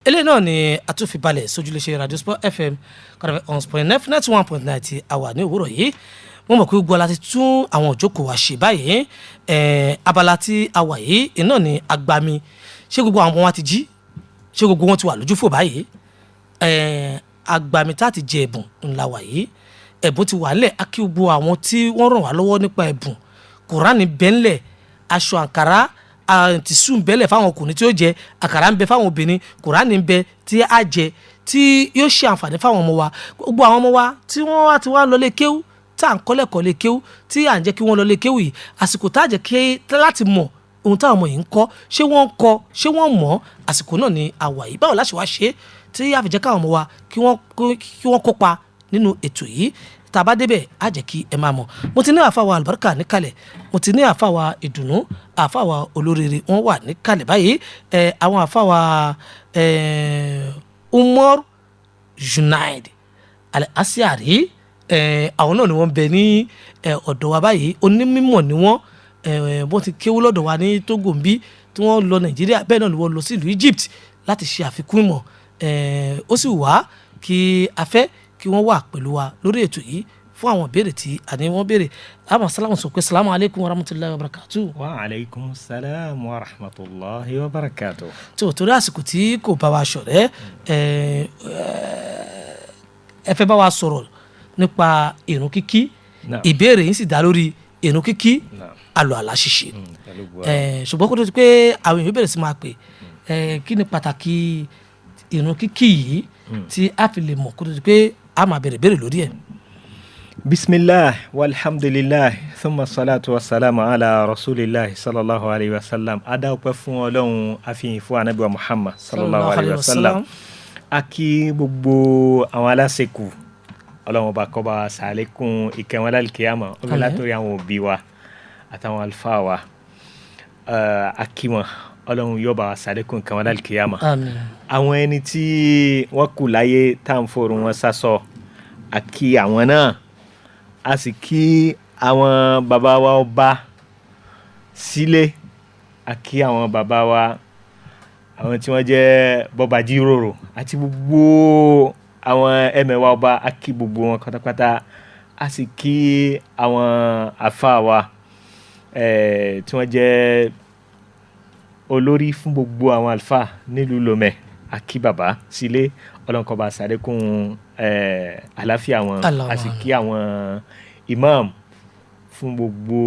eléyìí náà ni a tún fi balẹ̀ sójúléṣe Radio Sport FM 91.9 tí a wà ní òwúrọ̀ yìí mo mọ̀ pé gbogbo láti tún àwọn òjókòó wa ṣe báyìí abala tí a wà yìí iná ni agbami ṣé gbogbo àwọn ọmọ wa ti jí ṣé gbogbo wọn ti wà lójú fò báyìí agbami tá ti jẹ ẹ̀bùn ńlá wà yìí ẹ̀bùn ti wà nílẹ̀ akí gbogbo àwọn tí wọ́n ràn wá lọ́wọ́ nípa ẹ̀bùn kùránì bẹ́ńlẹ̀ aṣọ àǹkárá tìṣú ń bẹ́lẹ̀ fáwọn ọkùnrin tí ó jẹ àkàrà ń bẹ fáwọn obìnrin kùránì ń bẹ tí á jẹ tí yóò ṣe àǹfààní fáwọn ọmọ wa gbogbo àwọn ọmọ wa tí wọ́n wá ti wá lọ lé kéwú tá à ń kọ́lẹ̀kọ́ lé kéwú tí à ń jẹ́ kí wọ́n lọ lé kéwú yìí àsìkò tá à jẹ́ kí láti mọ̀ ohun táwọn ọmọ yìí ń kọ́ ṣé wọ́n ń kọ́ ṣé wọ́n mọ̀ àsìkò náà ni àwà yìí báwo láṣẹ wá ṣe tí a fi jẹ́ káwọn ọmọ wa kí wọ́n kópa nínú ètò yìí tá a bá débẹ̀ á jẹ́ kí ẹ máa mọ̀ mo ti ní àfàwà àlùbáríkà níkàlẹ̀ mo ti ní àfàwà ìdùnnú àfàwà olóríire wọ́n wà níkàlẹ̀ báyìí àwọn àfàwà Umar Junaid Al-Asiari àwọn náà ni wọ́n bẹ ní ọ̀dọ̀ wa báyìí onímọ̀ ni wọ́n wọ́n ti kéwú lọ́dọ̀ wa ní Togo bí tí wọ́n lọ Nàìjíríà bẹ́ẹ̀ náà ni wọ́n lọ sí ìlú Egypt láti ṣe àfikún ìmọ̀ ó sì wá kí a fẹ́ kí wọ́n wà pẹ̀lú wa lórí ètò yìí fún àwọn ìbéèrè tí àní wọ́n béèrè àmọ́ sálámù sọ pé salamu aleykum wa rahmatulahi wa barakatu. wa aleykum salaam wa rahmatulahi wa barakatu. tí o torí àsìkò tí kò bá wa ṣọ̀rẹ́ ẹ fẹ́ bá wa sọ̀rọ̀ nípa ìrun kíkí ìbéèrè yìí sì dá lórí ìrun kíkí àlùwàlá ṣíṣe ṣùgbọ́n kó tó ti pé àwọn èèyàn bẹ̀rẹ̀ sí máa pè kí ni pàtàkì ìrun kíkí yìí tí a fi lè mọ̀ kó tó ti pé a máa bẹ̀rẹ̀ lórí ẹ̀. bisimilah walhamdulilah thumma salatu wasalamu ala rasulillah sallallahu alayhi wa sallam adáwọ̀pẹ́ fún ọlọ́run àfihàn fún anabi wa muhammad sallallahu alayhi wa sallam a kí gbogbo àwọn aláṣekù ọlọ́run ọba kó bá ṣàlékún ìkẹ́ wọn lálùkìyámà ọbẹ̀ látòrí àwọn òbí wa àtàwọn àlùfáà wa a kí wọn ọlọ́run yóò bá ṣàlékún ìkẹ́ wọn lálùkìyámà àwọn ẹni tí wọ́n kù láyé tá à ń forun wọn sásọ a kí àwọn náà a sì kí àwọn bàbá wa ọba sílé a kí àwọn bàbá wa àwọn tí wọ́n jẹ́ bọ́ba jíròrò àti gbogbo àwọn ẹmẹ̀wà ọba a kí gbogbo wọn pátápátá a sì kí àwọn àfáà wa tí wọ́n jẹ́ olórí fún gbogbo àwọn àlùfáà nílùú Lomé a kí bàbá sílé ọlọ́nkọ́ bá ṣàlékún àlàáfíà wọn a sì kí àwọn imam fún gbogbo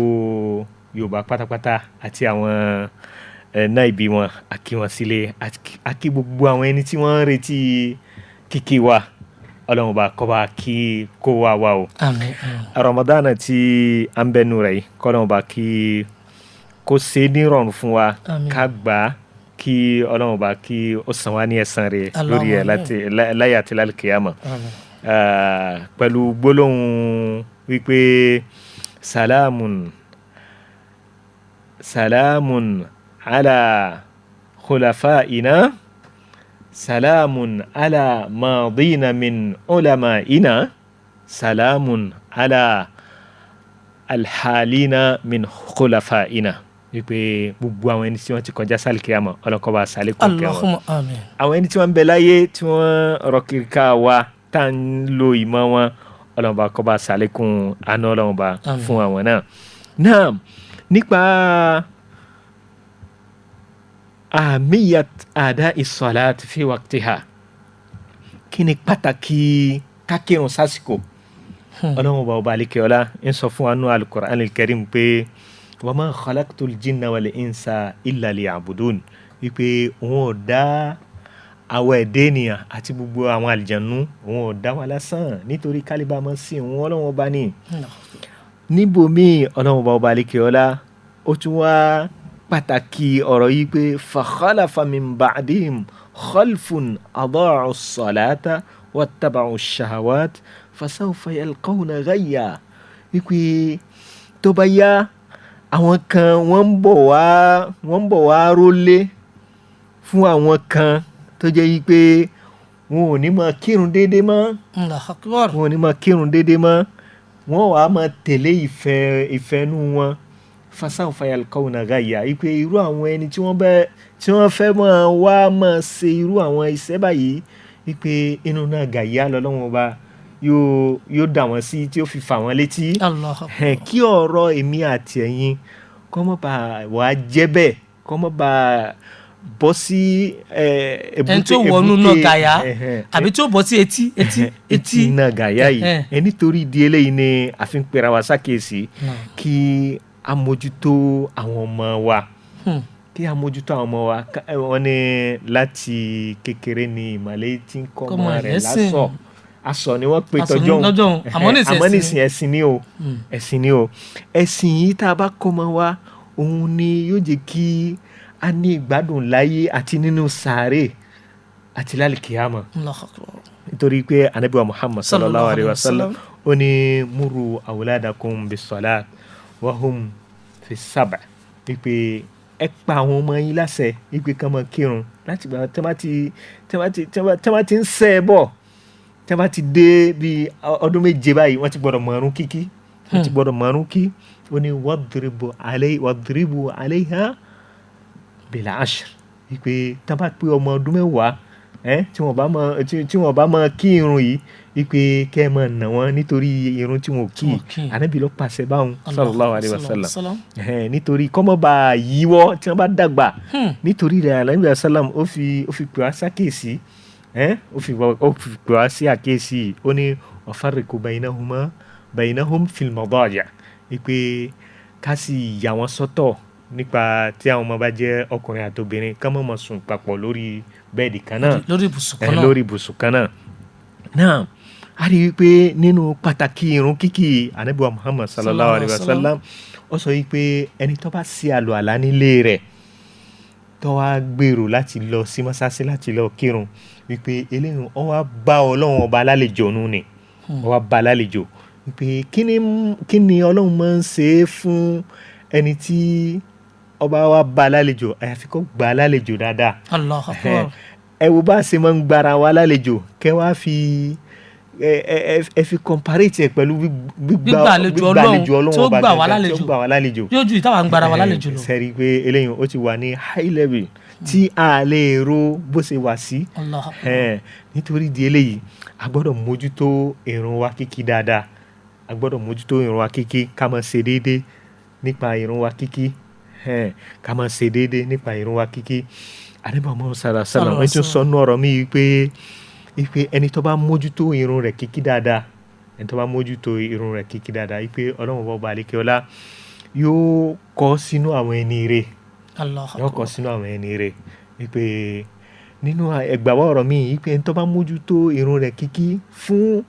Yorùbá pátápátá àti àwọn náìbí wọn a kí wọn sílé a kí gbogbo àwọn ẹni tí wọ́n ń retí kíkí wa ọlọ́run bá kọ́ bá kí kó wá wá o. Àmín. Ramadan tí à ń bẹnu rẹ̀ yìí kọ́lọ́run bá kí kó ṣe ní rọrùn fún wa ká gbà á kí ọlọ́run bá kí ó san wá ní ẹ̀san rẹ̀ lórí ẹ̀ láyé àti lálùkìyámà pẹ̀lú gbólóhùn wípé salamun ala khulafa'ina salamun ala madina min ulama'ina salamun ala alhalina min khulafa'ina wípé gbogbo àwọn ẹni tí wọ́n ti kọjá sálìkìyámà ọlọ́kọ́ bá ṣàlékún kẹ́ wọn. Allahumma àmín. àwọn ẹni tí wọ́n ń bẹ láyé tí wọ́n rọ kiri ká wa tá à ń lo ìmọ̀ wọn ọlọ́run bá kọ́ bá ṣàlékún àánú ọlọ́run bá fún àwọn náà. náà nípa àmìyàt àdá ìsọ̀lát fi waqtiha kí ni pàtàkì kákírun sásìkò ọlọ́run bá ọba àlekèọlá ń sọ fún wa nínú al-Qur'an al-Karim pé wa ma khalaqtul jinna wal insa illa liya'budun wípé òun ò dá àwọn ẹ̀dẹ́ ènìyàn àti gbogbo àwọn àlìjànú òun ò dá wa lásán nítorí kálíbà mọ́ sí òun ọlọ́run ọba ní. níbòmíì ọlọ́run ọba àlekèọlá ó tún wá pàtàkì ọ̀rọ̀ yìí pé fa khalafa min ba'dihim khalfun adaa'u s-salata wattaba'u sh-shahawat fasawfa yalqawna ghayya wípé tó bá yá àwọn kan wọ́n ń bọ̀ wá rólé fún àwọn kan tó jẹ́ yí pé wọn ò ní máa kírun déédéé mọ́ wọ́n wàá máa tẹ̀lé ìfẹ́nú wọn fasawfa yalqawna ghayya ipe irú àwọn ẹni tí wọ́n fẹ́ máa wá máa ṣe irú àwọn iṣẹ́ báyìí ipe inú náà gàyà lọ́lọ́wọ́n ọba yóò dà wọ́n sí tí ó fi fà wọ́n létí kí ọ̀rọ̀ èmi àti ẹ̀yin kó má bá wàá jẹ́ bẹ́ẹ̀ kó má bá bọ́ sí ẹni tó wọnú náà gàyà àbí tó bọ́ sí etí náà gàyà yìí nítorí ìdí eléyìí ni a fi ń pera wa sákèésí kí a mójútó àwọn ọmọ wa kí a mójútó àwọn ọmọ wa wọ́n ní láti kékeré ni ìmàlẹ́ tí ń kọ́ ọmọ rẹ̀ lásọ̀ aṣọ ni wọ́n pè tọ́jọ́ àmọ́ nísìn ẹ̀sìn ni o ẹ̀sìn yìí tá a bá kọ́ ọmọ wa òun ni yóò jẹ́ kí a ní ìgbádùn láyé àti nínú sàárè àti lálìkìyàmọ̀ nítorí pé Ànábì wa Muhammad sallallahu alayhi wa sallam ó ní múru awladakum bis-salat wa hum fi sab' wípé ẹ pa àwọn ọmọ yín láṣẹ wípé kán máa kírun láti gbà tẹ́ bá ti ń sẹ́ ẹ bọ̀ tẹ́ bá ti dé bíi ọdún méje báyìí wọ́n ti gbọ́dọ̀ mọ̀ọ́rún kí ó ní wadribu alayha bil ashr wípé tá bá pé ọmọ ọdún mẹ́wàá tí wọ́n bá máa kí irun yìí wípé kẹ́ ẹ máa nà wọ́n nítorí irun tí wọ́n kí Ànábì ló pàṣẹ báwọn sallallahu alayhi wa sallam nítorí kọ́mọ́ bá yíwọ́ tí wọ́n bá dàgbà nítorí rẹ̀ Ànábì sallam ó fi pè wá sákèsí ó fi pè wá sí àkèsí ó ní wafarriqu baynahum fil madaji' wípé ká sì yà wọ́n sọ́tọ̀ nípa tí àwọn ọmọ bá jẹ́ ọkùnrin àti obìnrin ká má máa sùn papọ̀ lórí bẹ́ẹ̀dì kan náà lórí ibùsùn kan náà. náà a rí i pé nínú pàtàkì irun kíkí Ànábì wa Muhammad sallallahu alayhi wa sallam ó sọ yìí pé ẹni tó bá ṣe àlùwàlá nílé rẹ̀ tó wá gbèrò láti lọ sí mọ́sáàsì láti lọ kírun wípé eléyìí ó wá bá Ọlọ́run ọba lálejò nù ni ó wá bá lálejò wípé kí ni Ọlọ́run máa ń ṣe fún ẹni tí ọba wa bá lálejò àyàfi kó gbà lálejò dáadáa. Allahu Akbar. ẹ wo bá a ṣe máa ń gbára wa lálejò kẹ wá fi ẹ fi comparate ẹ pẹ̀lú gbígbàlejò Ọlọ́run tó gbà wá lálejò yóò ju ìtawà ń gbára wa lálejò lọ. sẹ́rí pé eléyìí ó ti wà ní high level tí a lè ro bó ṣe wà sí. nítorí di eléyìí a gbọ́dọ̀ mójútó ìrun wa kíkí dáadáa a gbọ́dọ̀ mójútó ìrun wa kíkí ká máa ṣe déédéé nípa ìrun wa kíkí ká máa ṣe déédéé nípa ìrun wa kíkí. Ànábì Muhammad sallallahu alaihi wasallam tún sọ nú ọ̀rọ̀ mi wípé ẹni tó bá mójútó ìrun rẹ̀ kíkí dáadáa wípé Ọlọ́run bọ́ba àlékèọlá yóò kọ sínú àwọn ẹni rẹ̀ wípé nínú ẹgbàá ọ̀rọ̀ mi wípé ẹni tó bá mójútó ìrun rẹ̀ kíkí fún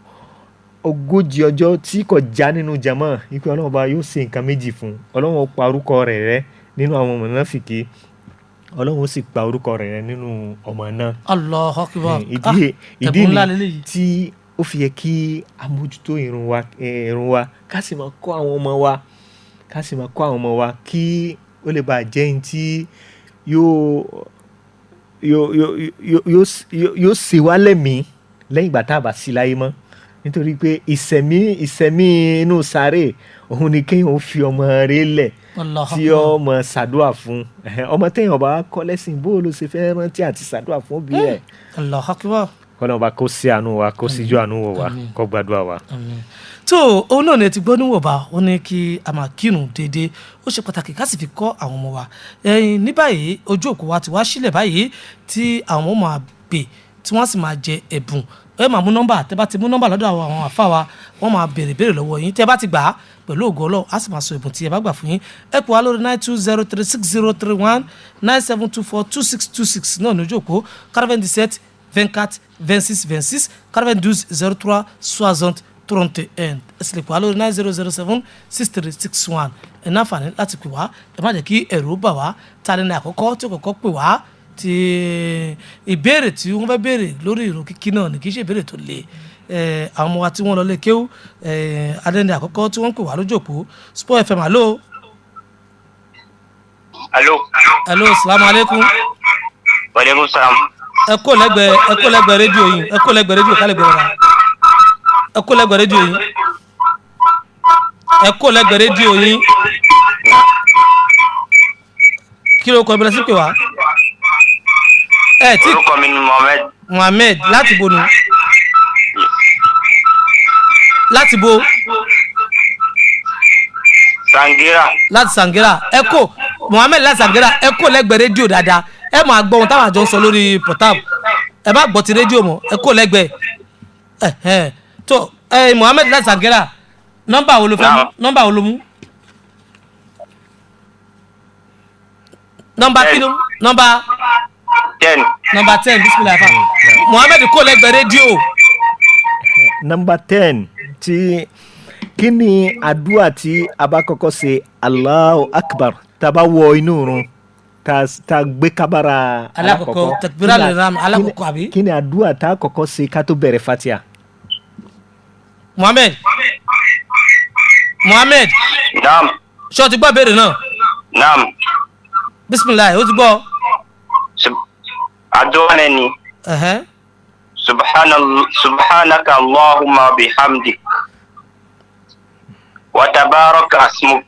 40 ọjọ́ tí kò já nínú jama wípé Ọlọ́run bá yóò ṣe nǹkan méjì fún Ọlọ́run pa orúkọ rẹ̀ rẹ́ nínú àwọn mùnáfíkí Ọlọ́run sì pa orúkọ rẹ̀ rẹ́ nínú ọmọ náà. Allahu Akbar. ìdí ni tí ó fi yẹ kí a mójútó ìrun wa ká sì máa kọ́ àwọn ọmọ wa kí ó lè bàa jẹ́ ní tí yóò ṣe wá lẹ́mìí lẹ́yìn ìgbà tá a bá sí láyé mọ́ nítorí pé ìsẹ̀mí inú sáré òun ni kéèyàn ó fi ọmọ rẹ̀ lẹ̀ tí ọmọ ṣàdúà fún ọmọ téèyàn bá kọ́ lẹ́sìn bó ló ṣe fẹ́ rántí àti ṣàdúà fún òbí ẹ̀. Allahu Akbar. kọ́nà ọba kó sí àánú wa kó síjú àánú wò wá kó gbàdúrà wa. tó òun náà ni ti gbọ́ níwọ̀nba ó ní kí a máa kírun déédéé ó ṣe pàtàkì ká sì fi kọ́ àwọn ọmọ wa. ní báyìí ojú òkú wa ti wá sílẹ̀ báyìí tí àwọn ọmọ máa gbè tí wọ́n sì máa jẹ ẹ̀bùn ẹ máa mú nọ́mbà tẹ́ bá ti mú nọ́mbà lọ́dọ̀ àwọn àfa wa wọ́n máa béèrè lọ́wọ́ yín tẹ́ bá ti gbà á pẹ̀lú ògo Ọlọ́run á sì máa sọ ẹ̀bùn tí ẹ bá gbà fún yín ẹ pè wá lórí 92036031 97242626 náà ní ojú òpó 97 24 26 26 92 03 60 31 ẹ sì lè pè wá lórí 9007 6361 ẹ ní àǹfààní láti pè wá ẹ má jẹ́ kí ẹ̀rù bà wá ta ni àkọ́kọ́ tí ó kọ́kọ́ pè wá ti ìbéèrè tí wọ́n fẹ́ béèrè lórí ìrun kíkí náà ní kì í ṣe ìbéèrè tó le àwọn ọmọ wa tí wọ́n lọ lé kéwú adẹ́ni àkọ́kọ́ tí wọ́n ń pè wá lójú òpó Sport FM alo. Salamu alaikum. Wa alaikum salam. ẹ kó lẹ́gbẹ̀ẹ́ rédíò yìí kálẹ̀ gbẹ̀rẹ̀ wa ẹ kó lẹ́gbẹ̀ẹ́ rédíò yìí kí ló kọ ibi lẹ́sìn pé wá. Tí orúkọ mi ni Mohammed láti bo nu. Láti bo. Sangira. Láti Sangira ẹ kò Mohammed láti Sangira ẹ kò lẹ́gbẹ̀ẹ́ rédíò dáadáa ẹ máa gbọ́ ohun táwọn àjọ ń sọ lórí portable ẹ bá gbọ́ ti rédíò mọ́ ẹ kò lẹ́gbẹ̀ẹ́ tó Mohammed láti Sangira nọ́mbà wo ló fẹ́ mú nọ́mbà wo ló mú nọ́mbà kí ló nọ́mbà 10. nọ́mbà 10 bisimilayi fa Mohammed kò lẹ́gbẹ̀ẹ́ rédíò. Nọ́mbà 10 tí kí ni àdúrà tí a bá kọ́kọ́ ṣe Allahu Akbar tá a bá wọ inú oorun tá a gbé kábàrà alákọ̀ọ́kọ́ takbira lè ram alákọ̀ọ́kọ́ àbí. kí ni àdúrà tá a kọ́kọ́ ṣe ká tó bẹ̀rẹ̀ Fatiha. Mohammed Naam. ṣé o ti gbọ́ ìbéèrè náà. Naam. bisimilayi o ti gbọ́. Àdúrà ni. Subhanaka Allahumma bihamdik. Wa tabaraka asmuk.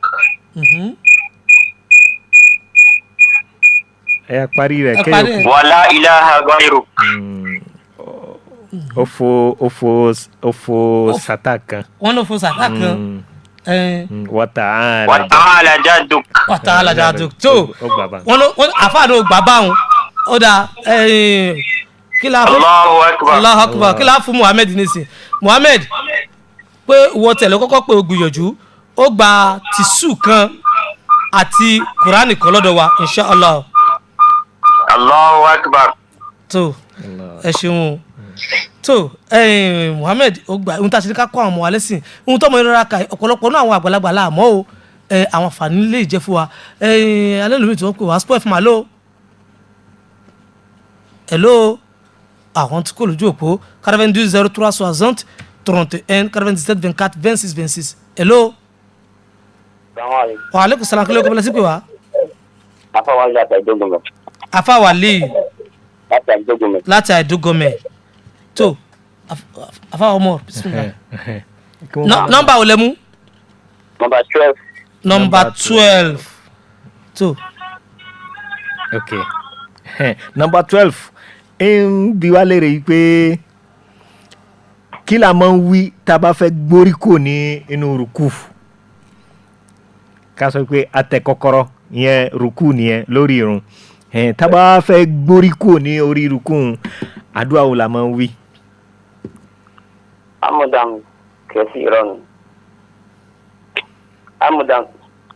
ẹ parí rẹ̀ kéèyàn kú. Wala ilaha ghayruk. Ofo sata kan. wọ́n ló fo sàtà kan. Wa ta'ala jadduk. Wa ta'ala jadduk tó wọ́n àfáàdó gbà báwọn ó dà kí la fún Allahu Akbar kí la fún Mohammed nísìn Mohammed pé ìwọ tẹ̀lé kọ́kọ́ pé o gbìyànjú ó gba tìṣù kan àti Kùránì kan lọ́dọ̀ wa inshallah. Allahu Akbar. tó ẹ ṣeun tó Mohammed ó gba ohun tá a ṣe ní ká kọ́ àwọn ọmọ wa lẹ́sìn ohun tó mọ ìrora ka ọ̀pọ̀lọpọ̀ náà àwọn àgbàlagbà láàmọ́ o àwọn àǹfààní lè jẹ́ fún wa alẹ́ lómi tí wọ́n pè wá spoil fún malo hello àwọn tí kò lójú òpó 92 03 60 31 97 24 26 26 hello. wa aleykum salaam kí ló kọ́ bẹ́lẹ̀ sí pé wá. Afáwálé láti Àìdógúnmẹ̀. Afáwálé láti Àìdógúnmẹ̀. láti Àìdógúnmẹ̀ tó afáwọ ọmọ bisimilayi nọ́mbà wo lẹ mú. Number 12. Number 12 tó. ok Number 12 ń bi wá léèrè yìí pé kí la máa ń wí tá a bá fẹ́ gbórí kò ní inú rúkú ká sọ pé atẹ kọ́kọ́rọ́ ìyẹn rúkú nìyẹn lórí irun tá a bá fẹ́ gbórí kò ní orí rúkú àdúrà wo la máa ń wí. Amadan kesiran.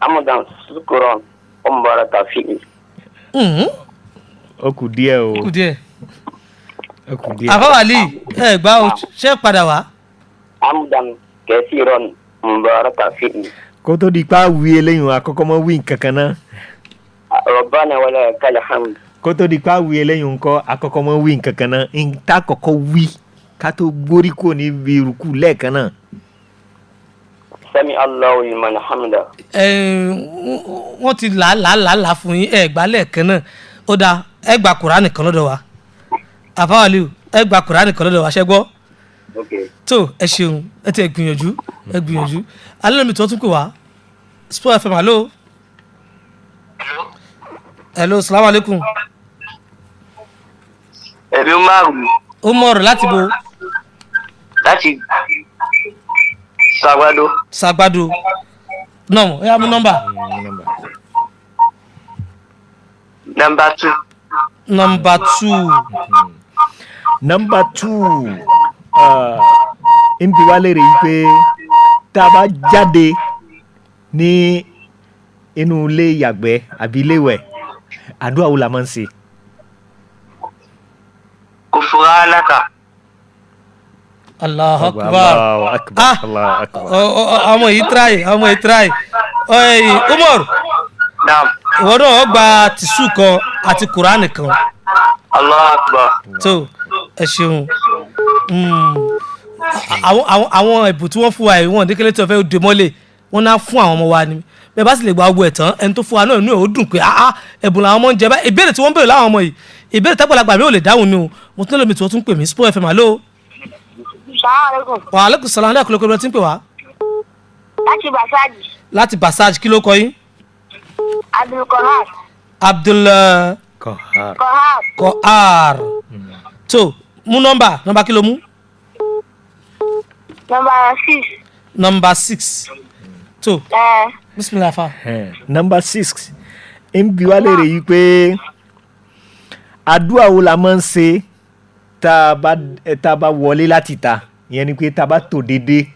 Amadan sukuran. Umbaraka fi'i. Ó kù díẹ̀ o. Ó kù díẹ̀. Ó kù díẹ̀. Afáwálé ẹ gbà ó ṣe padà wá. Amadan kesiran. Umbaraka fi'i. Kó tó di pa wí eléyìí àkọ́kọ́ mọ́ wí nǹkan kan náà. Rabbana wa lakal hamd. Kó tó di pa wí eléyìí ńkọ́ àkọ́kọ́ mọ́ wí nǹkan kan náà tá kọ́kọ́ wí ká tó gbórí kò ní bí rúkú lẹ́ẹ̀kan náà. Sami Allahu liman hamda. Wọ́n ti là fún yín ẹ gbà lẹ́ẹ̀kan náà ó dáa ẹ gba Kùránì kan lọ́dọ̀ wa Afáwálé ẹ gba Kùránì kan lọ́dọ̀ wa ṣẹ́ gbọ́. tó ẹ ṣeun ẹ ti ẹ gbìyànjú alẹ́ mi tó tún pè wá Sport FM hello. Hello salaam aleykum. Ẹ̀mí Umar láti bo. láti Sagbado. No, ẹ yá mú nọ́mbà. Number 2. Number 2. Number 2 ń bi wá léèrè yìí pé tá a bá jáde ní inú ilé yàgbẹ́ àbí ilé wẹ̀ àdúrà wo la máa ń ṣe. Kufranaka. Allahu Akbar. Allahu Akbar. ọmọ yìí try Umar Naam. ìwọ náà gba tìṣù kan àti Kùránì kan. Allahu Akbar. tó ẹ ṣeun àwọn ẹ̀bùn tí wọ́n fún wa yìí wọ́n dékèlé tí wọ́n fẹ́ dè mọ́lẹ̀ wọ́n náà fún àwọn ọmọ wa ni bẹ́ẹ̀ bá sì lè gba owó ẹ̀ tán ẹni tó fún wa náà inú ẹ̀ ó dùn pé ẹ̀bùn làwọn ọmọ ń jẹ báyìí ìbéèrè tí wọ́n ń béèrè láwọn ọmọ yìí ìbéèrè tẹ́gbọ̀lagbà mi ò lè dáhùn ni o mo tún lè mi tí wọ́n tún pè mí Sport FM hello. Wa aleykum salaam aleykum lóko tí ń pè wá. láti Basaj. láti Basaj kí ló kọ yín. Abdul Qahhar. Qahhar. So mú nọ́mbà kí ló mú. Number 6. So bismillah fa. Number 6 ń bi wá léèrè yìí pé àdúà wo la máa ń ṣe tá a bá wọlé láti ta, ìyẹn ni pé tá a bá tò dédé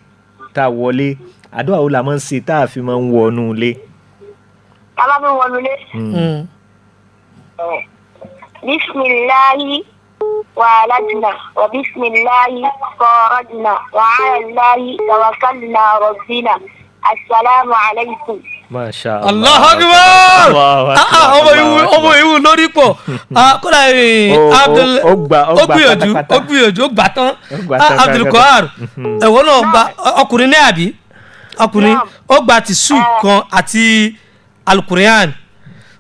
tá a wọlé, àdúà wo la máa ń ṣe tá a fi máa ń wọnú ilé. tá a bá fi wọnú ilé. Bismillahi walajna wa bismillahi kharajna wa ala Allahi tawakkalna rabbina assalamu alaikum. Masha Allah. Allahu Akbar. ọmọ ìwú lórí pọ̀. Kódà Abdul ó gbìyànjú ó gbà tán. Abdul Qahhar ẹ̀wọ̀n náà gba ọkùnrin ní àbí ọkùnrin ó gba tìṣù kan àti Al-Qur'an.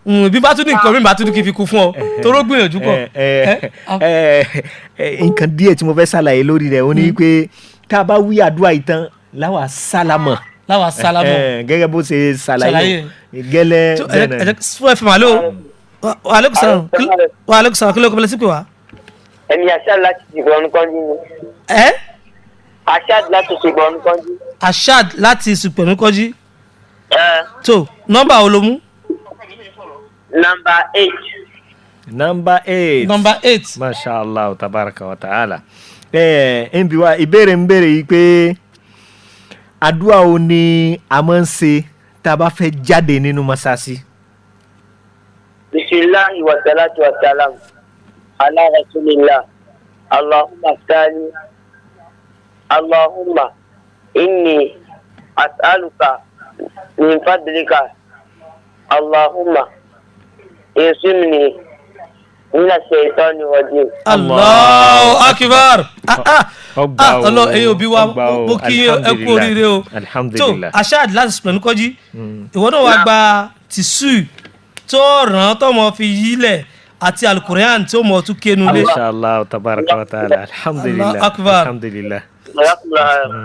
Bí bá tún ní nǹkan mi bá tún kí n fi kú fún ọ toró gbìyànjú pọ̀. Nǹkan díẹ̀ tí mo fẹ́ ṣàlàyé lórí rẹ̀ ó ní pé tá a bá wí àdúrà yìí tán láwa sálámọ̀. Gẹ́gẹ́ bó ṣe ṣàlàyé gẹ́lẹ́ bẹ́ẹ̀ náà. fún ẹ̀fẹ̀ màálù wa aleykum salaam kí ló kọ́ bẹ́lẹ́ sí pé wá. Ẹni Ashad láti Ṣùgbọ́n Kọ́njí ni. Ashad láti Ṣùgbọ́n Kọ́njí. Ashad láti Ṣùgbọ́n Kọ́njí. So nọ́mbà wo ló mú. Number 8. Masha Allah tabaraka wa ta'ala. Ìbéèrè ń béèrè yìí pé àdúà wo ni a máa ń ṣe tá a bá fẹ́ jáde nínú mọ́sáàsì. Bismillahi wa salatu wa salam ala rasulillah. Allahumma inni as'aluka min fadlika. Allahumma yasimni mina shaitani rajim. Allahu Akbar. Ọlọ́ ẹ̀yin òbí wa mo kí ẹ kú oríire o. Alhamdulillah. So Ashad láti Ṣùgbọ́n Kọ́njí ìwọ náà wàá gba tìṣù tó ràn tọmọ fi yílẹ̀ àti Al-Qur'an tó mọ̀ tún kéénu lé. Masha Allah tabaraka wa ta'ala. Alhamdulillah. Allahu Akbar. Alhamdulillah.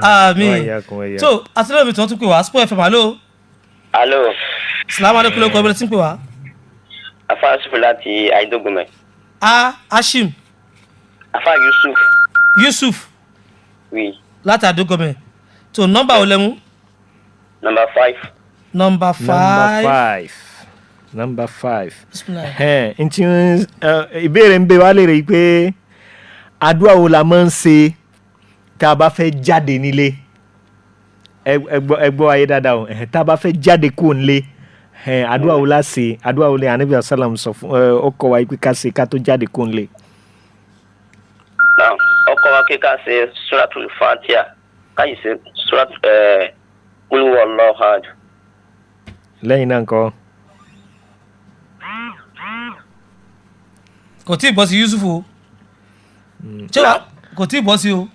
Àmín. So àtúntò mi tí wọ́n tún pè wá Sport FM alo. Alo. Salaam aleykum lóko ẹbí tí ń pè wá. Afa Yusuf láti Aidogunme. Hashim. Afa Yusuf. Oui. Láti Aidogunme. So nọ́mbà wo lẹ mú. Number 5. Number 5. Bismillah. Ntí ìbéèrè ń bẹ wá lè rí i pé àdúà wo la máa ń ṣe tá a bá fẹ́ jáde nílé. Ẹ gbọ́ ayé dáadáa o. Tá a bá fẹ́ jáde kúrò nílé. Àdúà wo la ṣe, àdúà wo lè Ànábì sallam sọ fún ọkọ wa pé ká ṣe ká tó jáde kúrò nílé. Ọkọ wa kí ká ṣe Suratul Fatiha, ká yìí ṣe Qul huwallahu ahad. Lẹ́yìn náà ńkọ́. Kò tí ì bọ́ sí Yusuf o. Kò tí ì bọ́ sí o.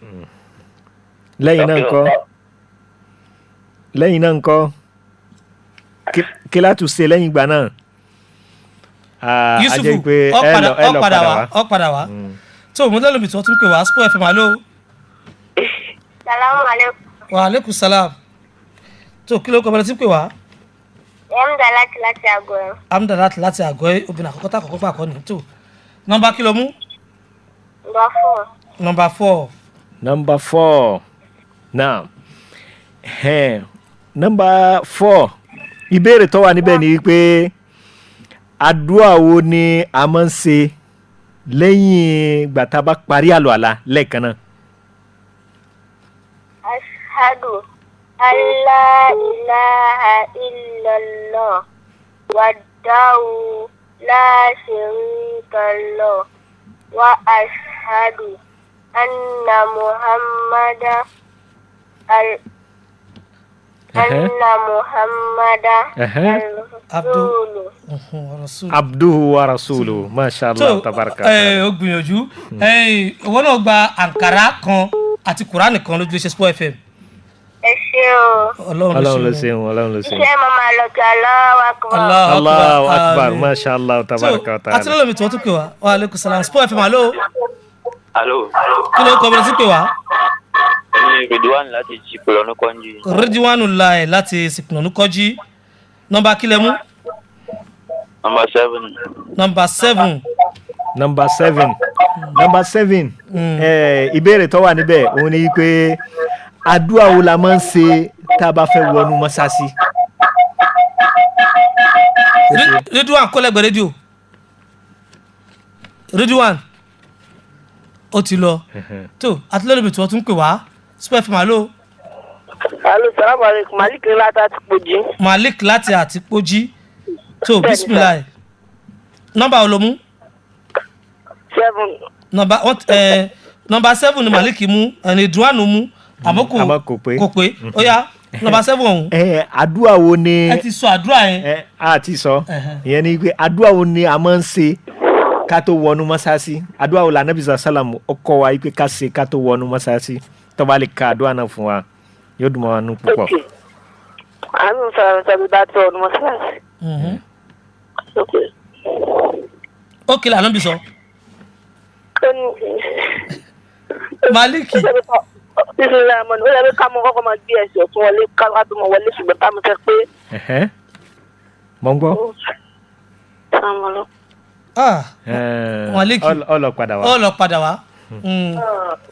Lẹ́yìn náà ńkọ́. Kí látún ṣe lẹ́yìn ìgbà náà. Yusuf ọ padà wá. Tó o mú lẹ́nu mi tí wọ́n tún pè wá Sport FM alo. Salamu alaikum. Wa aleykum salaam. Tó kí ló kọ́ bẹ́lẹ́ tí ń pè wá. Amdalat láti Àgọ́ obìnrin àkọ́kọ́ tá àkọ́kọ́ pàkọ́ ni. Tó nọ́mbà kí ló mú. Number 4. Number 4. Now, number 4. Ìbéèrè tó wà níbẹ̀ ni pé àdúà wo ni a máa ń ṣe lẹ́yìn ìgbà tá a bá parí àlùwàlá lẹ́ẹ̀kan náà. Ashhadu an la ilaha illallah wahdahu la sharika lahu wa ashhadu anna Muhammadan abduhu wa rasuluhu. Masha Allah tabaraka. Ó gbìyànjú ìwọ náà gba àǹkárá kan àti Kùránì kan lójú iṣẹ́ Sport FM. Ẹ ṣé o. Ọlọ́run ló ṣe wọn. Iṣẹ́ mama lọ́jọ́ Allahu Akbar. Masha Allah tabaraka wa ta'ala. àti lọ́lọ́mi tí wọ́n tún pè wá. Wa aleykum salaam. Sport FM alo. Alo. Kí ló kọ́ bẹ́lẹ́ tí pè wá. Ridwan láti Ṣùgbọ́n Kọ́njí. Ridwanullah láti Ṣùgbọ́n Kọ́njí. Nọ́mbà kí lẹ mú. Number 7. Number 7. Number 7. Number 7. Ìbéèrè tó wà níbẹ̀ òun ni pé àdúà wo la máa ń ṣe tá bá fẹ́ wọnú mọ́sálásí. Ridwan kó lẹ́gbẹ̀ẹ́ rédíò. Ridwan ó ti lọ. Tó àtìlẹ́yìn tí wọ́n tún pè wá spẹ́ fún màlúù. Alo, salamu alaikum. Malik láti Àtìpójí. Malik láti Àtìpójí. Tó bismillah. Nọ́mbà wo ló mú? 7. Nọ́mbà 7 ni Malik mú, Ridwan mú, àmọ́ kò pé. Ó yá, nọ́mbà 7 ọ̀hún. Àdúà wo ni ẹ ti sọ àdúrà yẹn. A ti sọ. Ìyẹn ni pé àdúà wo ni a máa ń ṣe ká tó wọnú mọ́sálásí. Àdúà wo la Nabi sallam ó kọ́ wa pé ká ṣe ká tó wọnú mọ́sálásí. Tó bá lè ka àdúà náà fún wa. Yóò dùn mọ́ wa nú púpọ̀. Àánú sọ̀rọ̀ tàbí bá tó ọdún mọ́sálásí. Ó kí lànà bí sọ. Maliki. Bismillah man, ó yẹ ká mọ kọ́kọ́ máa gbé ẹsẹ̀ ọ̀tún wọlé ká tó mọ wọlé ṣùgbọ́n ká mọ̀ fẹ́ pé. Mọ̀ ń gbọ́. Maliki. Ó lọ padà wá.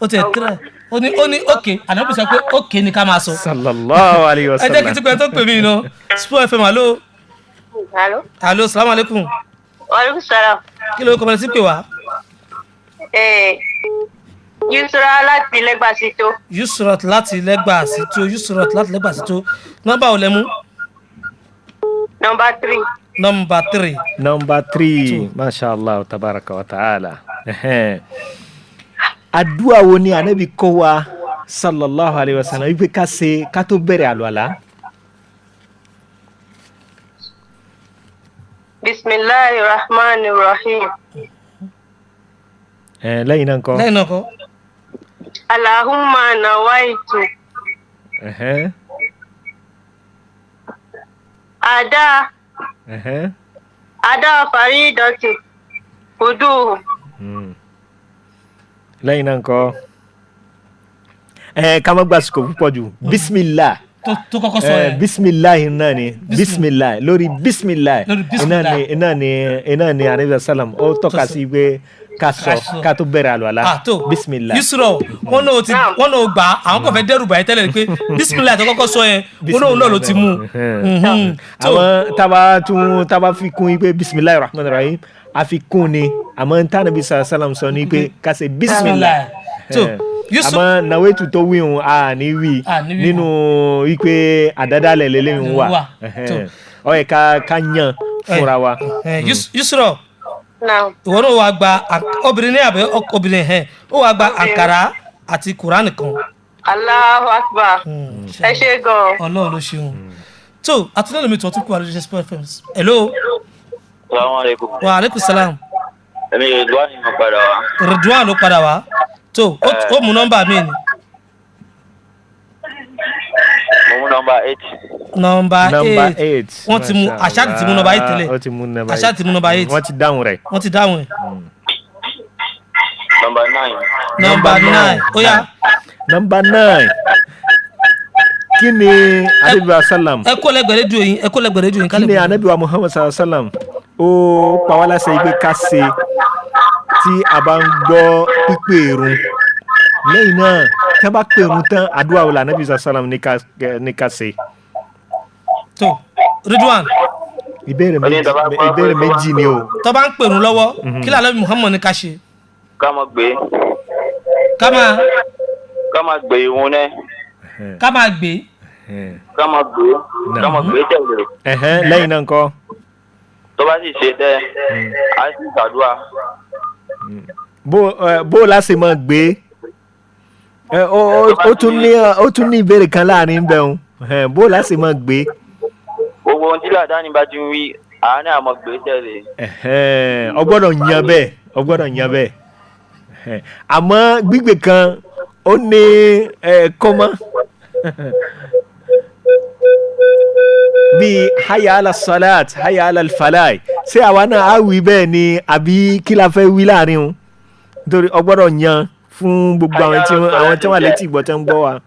Ó tẹ̀ tẹ́lẹ̀. Ó ní òkè ànábì sọ pé òkè ni ká máa sọ. Sallallahu alayhi wa sallam. Ẹ jẹ́ kí tí pẹ́ tó pè mí iná. Sport FM alo. Alo, salamu alaikum. Wa alaikum salam. Kí ló kọ́ bẹ̀rẹ̀ sí pè wá? Yusra láti Lẹ́gbàsító. Yusrat láti Lẹ́gbàsító. Nọ́mbà ò lẹ́mú? Number 3. Number 3. Masha Allah, tabaraka wa ta'ala. Àdúà wo ni Ànábì kọ́ wa sallallahu alayhi wa sallam wípé ká ṣe ká tó bẹ̀rẹ̀ àlùwàlá. Bismillahirrahmanirrahim. Lẹ́yìn náà kọ́. Allahumma nawaitu. Ada faridati. Wudu. Lẹ́yìn náà kọ́. Ká má gbàsíkò púpọ̀ jù. Bismillah. Tó kọ́kọ́ sọ yẹn. Bismillah náà ni. Bismillah lórí bismillah. Iná ni Ànábì sallam ó tọ́ka sí pé ká sọ ká tó bẹ̀rẹ̀ àlùwàlá. Bismillah. Yusra wọn náà gbà àwọn kò fẹ́ dẹ́rù báyìí tẹ́lẹ̀ pé bismillah tó kọ́kọ́ sọ yẹn wọn náà ló ti mú. Àwọn tábà fi kún yí pé bismillahir rahmanir rahim a fi kún ni àmọ́ Ànábì sallam sọ ní pé ká ṣe bismillah. Àmọ́ nàwétù tó wíhun a ní wí nínú wípé àdádálẹ̀ lélẹ́yìn wà. Ó yẹ ká yàn fúnra wa. Yusra ìwọ náà wàá gba obìnrin ní àbẹ obìnrin ó wàá gba àǹkàrá àti kùránì kan. Allahu Akbar. Ẹ ṣé gan. Ọlọ́run ló ṣeun. Tó àtúndínlẹ̀ mi tó tún kú àlejò Sport FM. Hello. Assalamu alaikum. Wa alaikum salam. Èmi Ridwan ni mo padà wá. Ridwan ló padà wá. Tó ó mú nọ́mbà mi ni. Mo mú number 8. Number 8. Wọ́n ti mú Àṣàdì ti mú number 8 tẹ́lẹ̀. Àṣàdì ti mú number 8. Wọ́n ti dáhùn rẹ̀. Number 9. Number 9. Ó yá. Number 9. Kí ni Ànábì wa sallam? Ẹ kó lẹ́gbẹ̀ẹ́ rédíò yín. Kí ni Ànábì wa Muhammad sallam ó pa wá láṣẹ pé ká ṣe tí a bá ń gbọ́ pípé ìrun? Lẹ́yìn náà tí a bá pè ìrun tán àdúrà wo la Ànábì sallam ní ká ṣe? Tó Ridwan. Ìbéèrè méjì ni o. Tó bá ń pè ìrun lọ́wọ́ kí ni Ànábì Muhammad ní ká ṣe? Ká máa gbé. Ká máa gbé ìrun náà. Ká máa gbé. Ká máa gbé tẹ̀lé. Lẹ́yìn náà ńkọ́? Tó bá sì ṣe tẹ́ a sì ṣàdúrà. Bó la ṣe máa gbé? Ó tún ní ìbéèrè kan láàrin bẹ́ẹ̀ o. Bó la ṣe máa gbé? Gbogbo ohun tí làdáni bá ti ń wí àánú àmọ́ gbé tẹ̀lé. Ó gbọ́dọ̀ yan bẹ́ẹ̀. Àmọ́ gbígbé kan ó ní kọ́mọ́. Bí hayya ala salat hayya ala falai ṣé àwa náà á wí bẹ́ẹ̀ ni àbí kí la fẹ́ wí láàrin o nítorí ó gbọ́dọ̀ yan fún gbogbo àwọn tí wọ́n létí ìgbọ́ tẹ́ ń gbọ́ wa.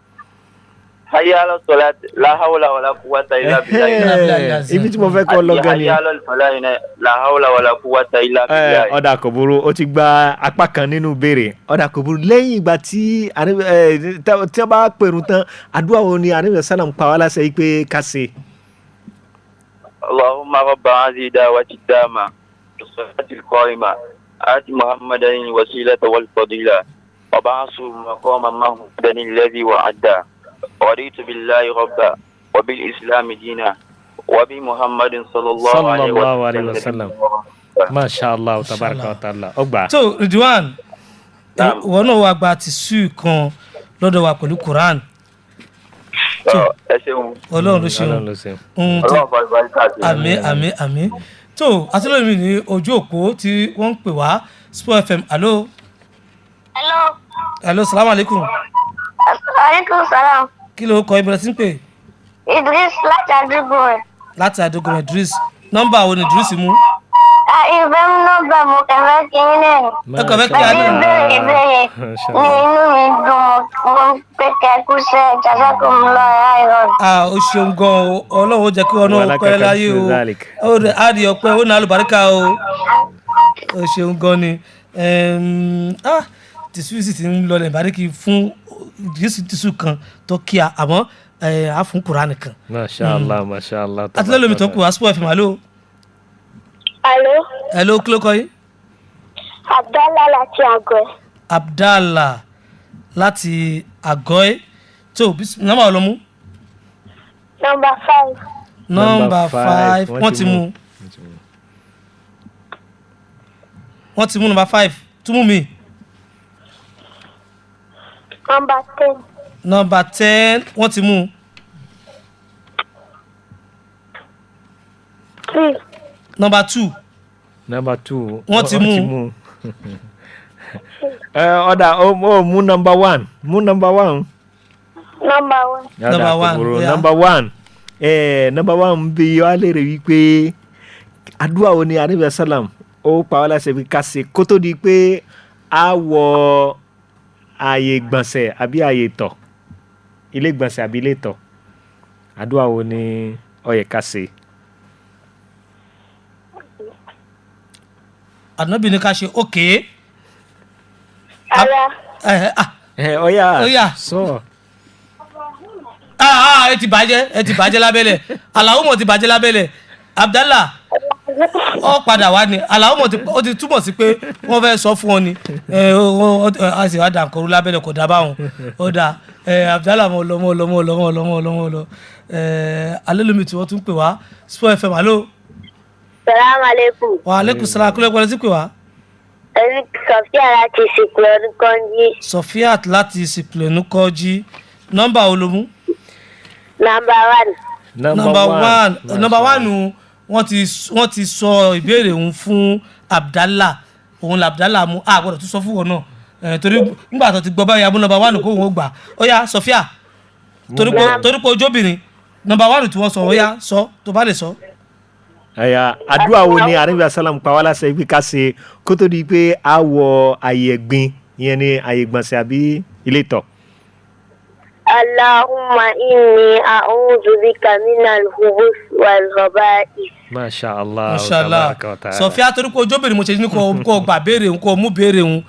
hayya ala salat la hawla wala quwwata illa billah. Ibi tí mo fẹ́ kọ́ lọ gan ni. hayya ala falah la hawla wala quwwata illa billah. Ọ̀dà kò burú ó ti gba apá kan nínú ìbéèrè ọ̀dà kò burú lẹ́yìn ìgbà tí wọ́n bá pèrún tán àdúrà wo ni àníbi sálàm pa wá láṣẹ yìí pé ká ṣe. Allahumma rabba hadhihi da'wati dama والصلاة القائمة آت محمدا الوسيلة والفضيلة وبعثه مقاما محمودا الذي وعده ورضيت بالله ربا وبالإسلام دينا وبمحمد صلى الله عليه وسلم. ما شاء الله تبارك وتعالى. ọgbà. so Ridwan wọn náà wá gba tìṣú kan lọ́dọ̀ wa pẹ̀lú Quran. ẹ ṣeun. Ọlọ́run ló ṣeun. Ọlọ́run fa ìbáríkà sí. àmín. tó àtúlọ́mì ní ojú òpó tí wọ́n ń pè wá Sport FM. Hello. Salaam alaikum. Alaikum salam. Kí ló kọ ibẹ̀rẹ̀ sí ń pè? Idris láti àdúgbò rẹ̀. Láti àdúgbò rẹ̀ Idris. Nọ́mbà wo ni Idris mú? Ìfẹ́ mú nọ́mbà mo kẹfẹ́ kí n lẹ̀. Ẹ kàn fẹ́ kí á lè. Ìbéèrè ní inú mi dùn mo pé kẹ́kú sẹ́ jazakumullah khairan. O ṣeun gan o Ọlọ́run ó jẹ́ kí wọn náà pẹ́ láyé o á di ọpẹ́ ó náà lùbáríkà o ṣeun gan ni tìṣú sì ti ń lọlẹ̀ ìbáríkì fún tìṣú kan tó kíá àmọ́ a fún Kùránì kan. Masha Allah. àtúntò lómi tó kù wá Sport FM. Hello, kí ló kọ yín? Abdallah láti Àgọ́. Abdallah láti Àgọ́. tó nọ́mbà ọlọ́mú. Number 5 wọ́n ti mú number 5 tún mú mi. Number 10 wọ́n ti mú. 3. Number 2 wọ́n ti mú. ọ̀dà ó mú number 1 Number 1. Number 1 bí wàá lè rí wípé àdúrà wo ni àníbi sálàm ó pa wá láṣẹ ká ṣe kó tó di pé a wọ ààyè gbọ̀nsẹ̀ àbí ààyè tọ̀ ilé gbọ̀nsẹ̀ àbí ilé tọ̀ àdúrà wo ni ó yẹ ká ṣe. Ànábì ní ká ṣe ókè. Ọ̀yà sọ. ẹ ti bàjẹ́ lábẹ́lẹ̀ Allahumma ti bàjẹ́ lábẹ́lẹ̀ Abdallah ó padà wá ní Allahumma ó ti túmọ̀ sí pé wọ́n fẹ́ sọ fún ọ ni a sì wá dànkọrú lábẹ́lẹ̀ kò dábàá wọn ó dà Abdallah mọ̀ lọ alẹ́ lómi tí wọ́n tún pè wá Sport FM. Hello. Salaam alaikum. Wa alaikum salaam kúlẹ̀ pẹ̀lú sí pè wá. Sofiat láti Ìsìnkú Kọ́jí. Nọ́mbà olómú. Number 1 wọ́n ti sọ ìbéèrè òun fún Abdallah òun l'Abdallah mú gbọ́dọ̀ tún sọ fún wọn náà torí nígbà tó ti gbọ́ báyìí abú number 1 kó wọn ó gbà ó yá Sofia torí pé ojóbìnrin number 1 tí wọ́n sọ ó yá sọ tó bá lè sọ. àdúrà wo ni àníbi sálàm pa wá láṣẹ pé ká ṣe kó tó di pé a wọ àyè ẹ̀gbin ìyẹn ni àyè gbọ̀nsẹ̀ àbí ilé tọ̀. Allahumma inni a'udhu bika minal khubuth wal khaba'ith. Masha Allah. Sofia torí pé ojóbìnrin mo ṣe ní kó gbà béèrè òun kó mú béèrè òun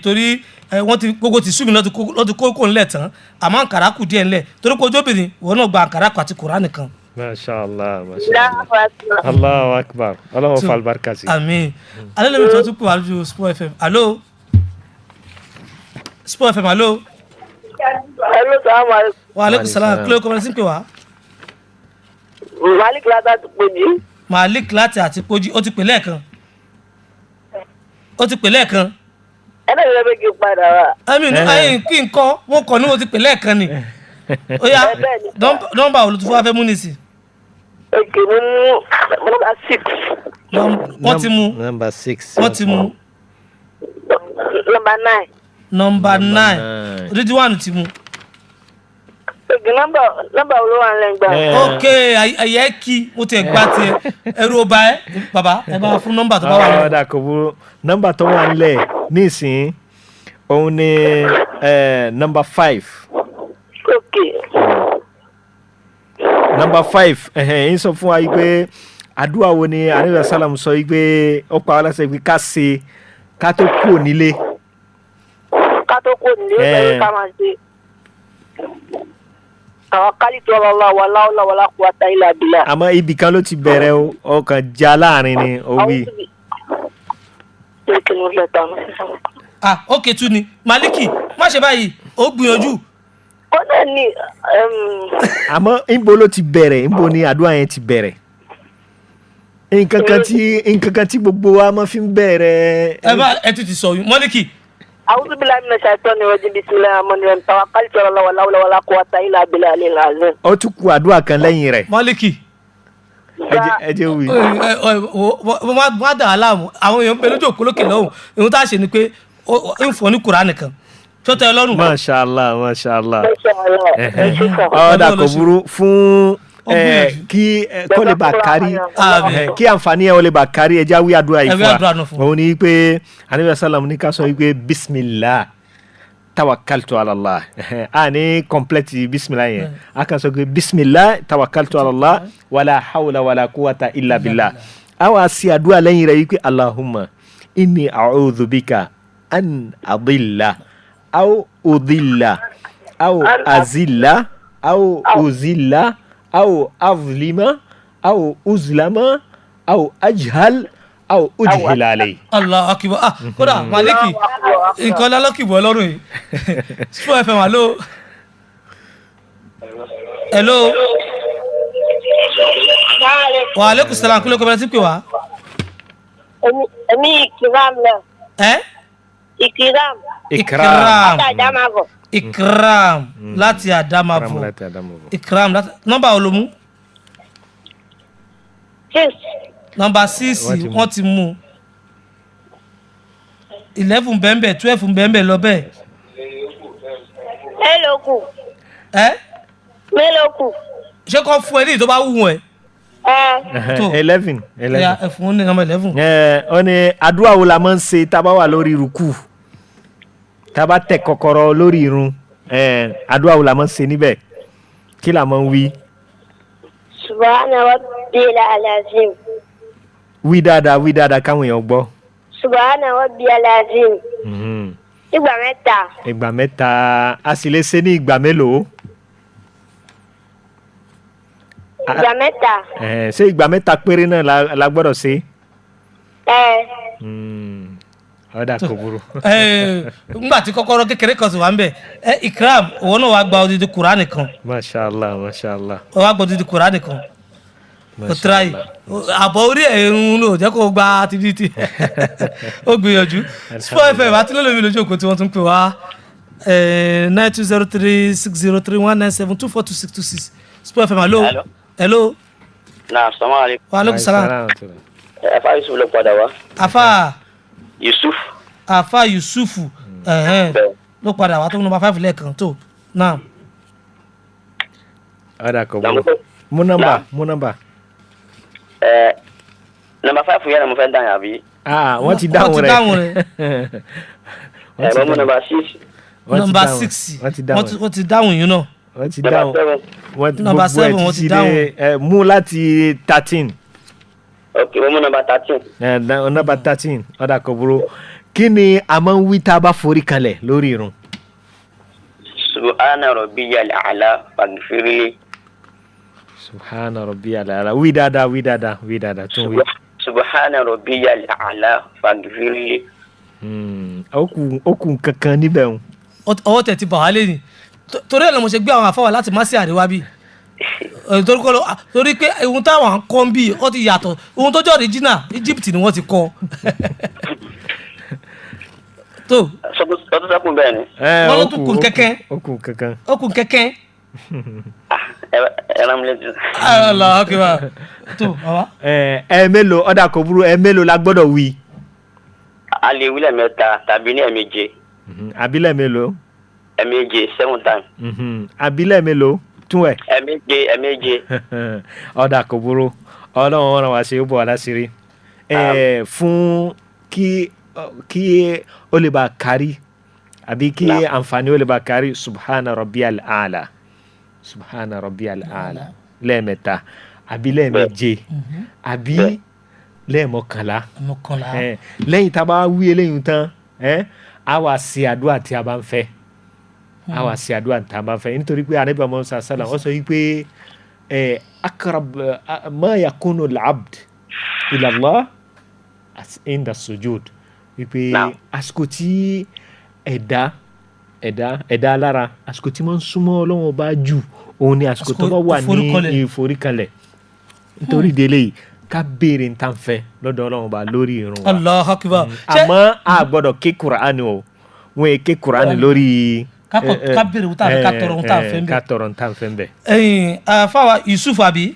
torí wọ́n ti gbogbo ti sú mi lọ́ti kó ńlẹ̀ tán àmọ́ àǹkàrà kù díẹ̀ ńlẹ̀ torí pé ojóbìnrin wọn náà gba àǹkàrà kù àti Kùránì kan. Masha Allah. Allahu akbar. Allahu fa albarka sí. Àmín. alẹ́ lómi tó tún pè wá lójú Sport FM. Hello. Sport FM. Hello. Salaam alaikum. Wa alaikum salaam kí ló kọ́ sí pè wá. Malik láti Àtìpójì. Malik láti Àtìpójì ó ti pè lẹ́ẹ̀kan. Ẹ̀rọ ìrẹ́ bẹ́ẹ̀ kí n padà wá. Ẹ̀mí kí n kọ́ wọ́n kọ́ ní wọ́n ti pè lẹ́ẹ̀kan ni. Ó yá nọ́mbà olùtúfọ́ afẹ́ mú nìsí. Okay, number 6. Wọ́n ti mú. Number 6. Wọ́n ti mú. Number 9. Number 9. Ridwan ti mú. Okay, number olówó àlẹ́ gbà. Ok, ayẹ́ kí mo ti gbá tiẹ̀ ẹrú ọba ẹ bàbá ẹ bá fún nọ́mbà tó bá wà nílẹ̀. Ọ̀dà kò burú nọ́mbà tó wà nílẹ̀ nísìnyí òun ni number 5. Okay. number 5 ń sọ fún wa yìí pé àdúrà wo ni àníwá sálàmù sọ yìí pé ó pa wá láṣẹ pé ká ṣe ká tó kúrò nílé. ká tó kó nílé bẹ́ẹ̀ ká máa ṣe. àwọn kálítì ọlọ́lá wà láwùlá wà lákùúwàtà ilà bìlà. àmọ́ ibì kan ló ti bẹ̀rẹ̀ o ọkàn já láàrin ni ó wí. ok tún ni Maliki má ṣe báyìí ó gbìyànjú. ó náà ní. àmọ́ níbo ló ti bẹ̀rẹ̀ níbo ni àdúrà yẹn ti bẹ̀rẹ̀ nǹkan kan tí gbogbo wa máa fi ń bẹ̀rẹ̀. ẹ ti sọ yìí Maliki. أعوذ بالله من الشيطان الرجيم بسم الله الرحمن الرحيم توكلت على الله ولا حول ولا قوة إلا بالله العلي العظيم. ó tún kù àdúrà kan lẹ́yìn rẹ̀. Maliki. ẹ jẹ́ wí. wọ́n dà á láàmú àwọn èèyàn pẹ̀lú ojú òkúlókè lọ́hùn ohun tá a ṣe ni pé ń fọ́ ní Kùránì kan tó tẹ́ ẹ lọ́rùn. Masha Allah Masha Allah. Masha ọ̀dà kò burú fún kí kó lè bá kárí kí àǹfààní ẹ̀ ó lè bá kárí ẹja wí àdúrà yìí fún wa òun ni pé anabi sallam ní ká sọ wípé bismillah tawakkaltu ala Allah a ní complete bismillah yẹn a kan sọ pé bismillah tawakkaltu ala Allah wala hawla wala quwwata illa billah a wá sí àdúrà lẹ́yìn rẹ̀ wípé allahumma inni a'udhu bika an adilla aw udilla aw azilla aw uzilla أو أظلم أو أظلم أو أجهل أو أجهل عليه. الله أكبر kódà Maliki nǹkan lálọ́kìbọ̀ lọ́rùn yìí Sport FM hello. hello. wa aleykum salaam kí ló kọ́ bẹ́ẹ̀ tí pè wá. èmi Ikram lọ. Ikram. Ikram láti Adamavo. Ikram láti nọ́mbà olómú. 6. nọ́mbà 6 wọ́n ti mú 11 bẹ́ẹ̀nbẹ́ 12 bẹ́ẹ̀nbẹ́ lọ bẹ́ẹ̀. mélòó kù. mélòó kù. ṣé kò fún ẹ ní ìtọ́ bá wù ẹ́. 11. ẹ fún ní nọ́mbà 11. ó ní àdúrà wo la máa ń ṣe tá a bá wà lórí rúkú tá a bá tẹ kọ́kọ́rọ́ lórí irun àdúrà wo la máa ń ṣe níbẹ̀ kí la máa ń wí. subhana rabbil azim. wí dáadáa káwọn èèyàn gbọ́. subhana rabbil azim. ìgbà mẹ́ta. ìgbà mẹ́ta a sì lè ṣe ní ìgbà mélòó. ìgbà mẹ́ta. ṣé ìgbà mẹ́ta péré náà la gbọ́dọ̀ ṣe. ọ̀dà kò burú. ngbà tí kọ́kọ́rọ́ kékeré kan sì wà ń bẹ̀ Ikram òun náà wàá gba odidi Kùránì kan. Masha Allah Masha Allah. wàá gba odidi Kùránì kan. kò tíráyì àbọ̀ orí ẹ̀rùn ló jẹ́ kó gba tìbítì ó gbìyànjú. Sport FM àti lólómi lójú òkú tí wọ́n tún pè wá 9203603197242626 Sport FM hello. hello. naam salaam aleykum. wa aleykum salaam. afa Yusuf ló padà wá. afa Yusufu ló padà wá tó nọ́mbà 5 lẹ́ẹ̀kan tó náà. ọ̀dà kò burú mú nọ́mbà. nọ́mbà 5 yẹn ni mo fẹ́ dáhùn àbí. wọ́n ti dáhùn rẹ̀. mo mú nọ́mbà 6. nọ́mbà 6 wọ́n ti dáhùn yín náà. wọ́n ti dáhùn nọ́mbà 7 wọ́n ti dáhùn. mú láti 13. ok mo mú nọ́mbà 13. nọ́mbà 13 ọ̀dà kò burú kí ni a máa ń wí tá a bá forí kalẹ̀ lórí irun. subhana rabbiyal a'la faghfirli. subhana rabbiyal a'la wí dáadáa tún wí. subhana rabbiyal a'la faghfirli. ó kù kankan níbẹ̀ o. ọwọ́ tẹ̀ ti bà wá lẹ́yìn torí ẹ̀ ló mo ṣe gbé àwọn àfáwà láti má sí àríwá bí torí pé ohun táwọn kọ́ ń bí ó ti yàtọ̀ ohun tó jẹ́ original Egypt ni wọ́n ti kọ́ tó. ọtún sẹ́kùn bẹ́ẹ̀ ni. wọ́n ló tún kún kẹ́kẹ́. ó kún kẹ́kẹ́. ẹ rán mi létí. Allah akbar tó bàbá. mélòó ọ̀dà kò burú mélòó la gbọ́dọ̀ wí. a lè wí lẹ́ẹ̀mẹ́ta tàbí ní ẹ̀ẹ̀méje. àbílẹ̀ mélòó. ẹ̀ẹ̀méje 7 times. àbílẹ̀ mélòó tún ẹ̀. ẹ̀ẹ̀méje. ọ̀dà kò burú ọlọ́run ọ̀ràn wá sí ó bọ̀ wá láṣìírí. fún kí ó lè bá kárí àbí kí àǹfààní ó lè bá kárí subhana rabbiyal a'la lẹ́ẹ̀mẹ́ta àbí lẹ́ẹ̀méje àbí lẹ́ẹ̀mọ́kànlá lẹ́yìn tá a bá wí eléyìí tán a wá ṣe àdúrà tí a bá ń fẹ́ a wá ṣe àdúrà tí a bá ń fẹ́ nítorí pé Ànábì Muhammad sallallahu alaihi wasallam ó sọ wípé akrab ma yakunu al-abd ila Allah inda sujud wípé àsìkò tí ẹ̀dá alára àsìkò tí wọ́n ń súnmọ́ Ọlọ́run bá jù òun ni àsìkò tó bá wà ní ìforíkalẹ̀ nítorí délé yìí ká béèrè ń tàn fẹ́ lọ́dọ̀ Ọlọ́run bá lórí irun wa. Allahu Akbar. àmọ́ a gbọ́dọ̀ ké Kùránì o wọ́n yẹ ké Kùránì lórí. ká béèrè ń tàn fẹ́ ká tọrọ ń tàn fẹ́ ń bẹ̀. ká tọrọ ń tàn fẹ́ ń bẹ̀. fáwa Yusuf àbí.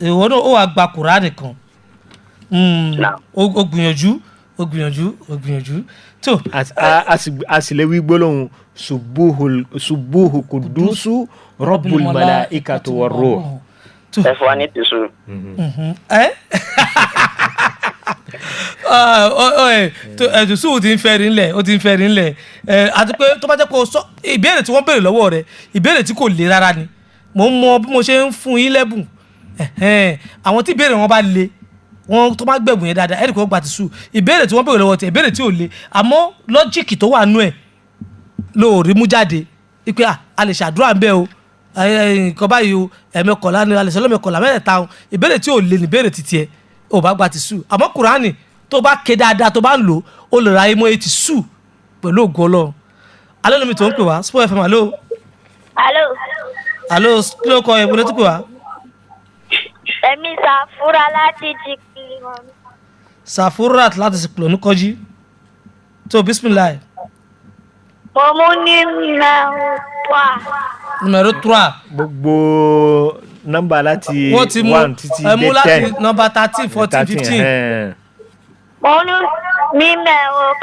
ìwọ náà ó wàá gba Kùránì kan. ó gbìyànjú tó. a sì lè wí gbólóhùn subuhu kudusu rabbul malaikatu war ruh. ẹ fọ ní tìṣú. tìṣú ti ń fẹ́ rí ńlẹ̀ àti pé tó bá jẹ́ pé o sọ ìbéèrè tí wọ́n béèrè lọ́wọ́ rẹ̀ ìbéèrè tí kò le rárá ni mo mọ bí mo ṣe ń fún yín lẹ́bùn àwọn tí ìbéèrè wọn bá le wọn tó máa gbẹ̀bùn yẹn dáadáa ẹ̀rì kò gba tìṣú ìbéèrè tí wọ́n béèrè lọ́wọ́ tẹ̀ ìbéèrè tí ò le àmọ́ lọ́jíìkì tó wà nú ẹ̀ lóòrí mú jáde wípé a lè ṣàdúrà ń bẹ́ o nǹkan báyìí o ẹ̀mẹ́kọ̀lá ni alẹ́ sọ́lọ́ mẹ́kọ̀lá mẹ́rẹ̀ẹ́ta o ìbéèrè tí ò lè ní ìbéèrè títí ẹ̀ ò bá gba tìṣú àmọ́ Kùránì tó bá ké dáadáa tó bá ń lò ó lè ra imú etí sù pẹ̀lú ògo Ọlọ́run alẹ́ lómi tó ń pè wá Sport FM alo kí ló kọ ẹ̀bùn létí pè wá. Èmi Sàfúrà láti ti kìlọ̀. Sàfúrà láti ti kìlọ̀ ní kọjí tó bismillah. Mo mú ní numéro 3. gbogbo nọ́mbà láti 1 títí dé 10. ẹ mú láti nọ́mbà 13 14 15. Mo ní numéro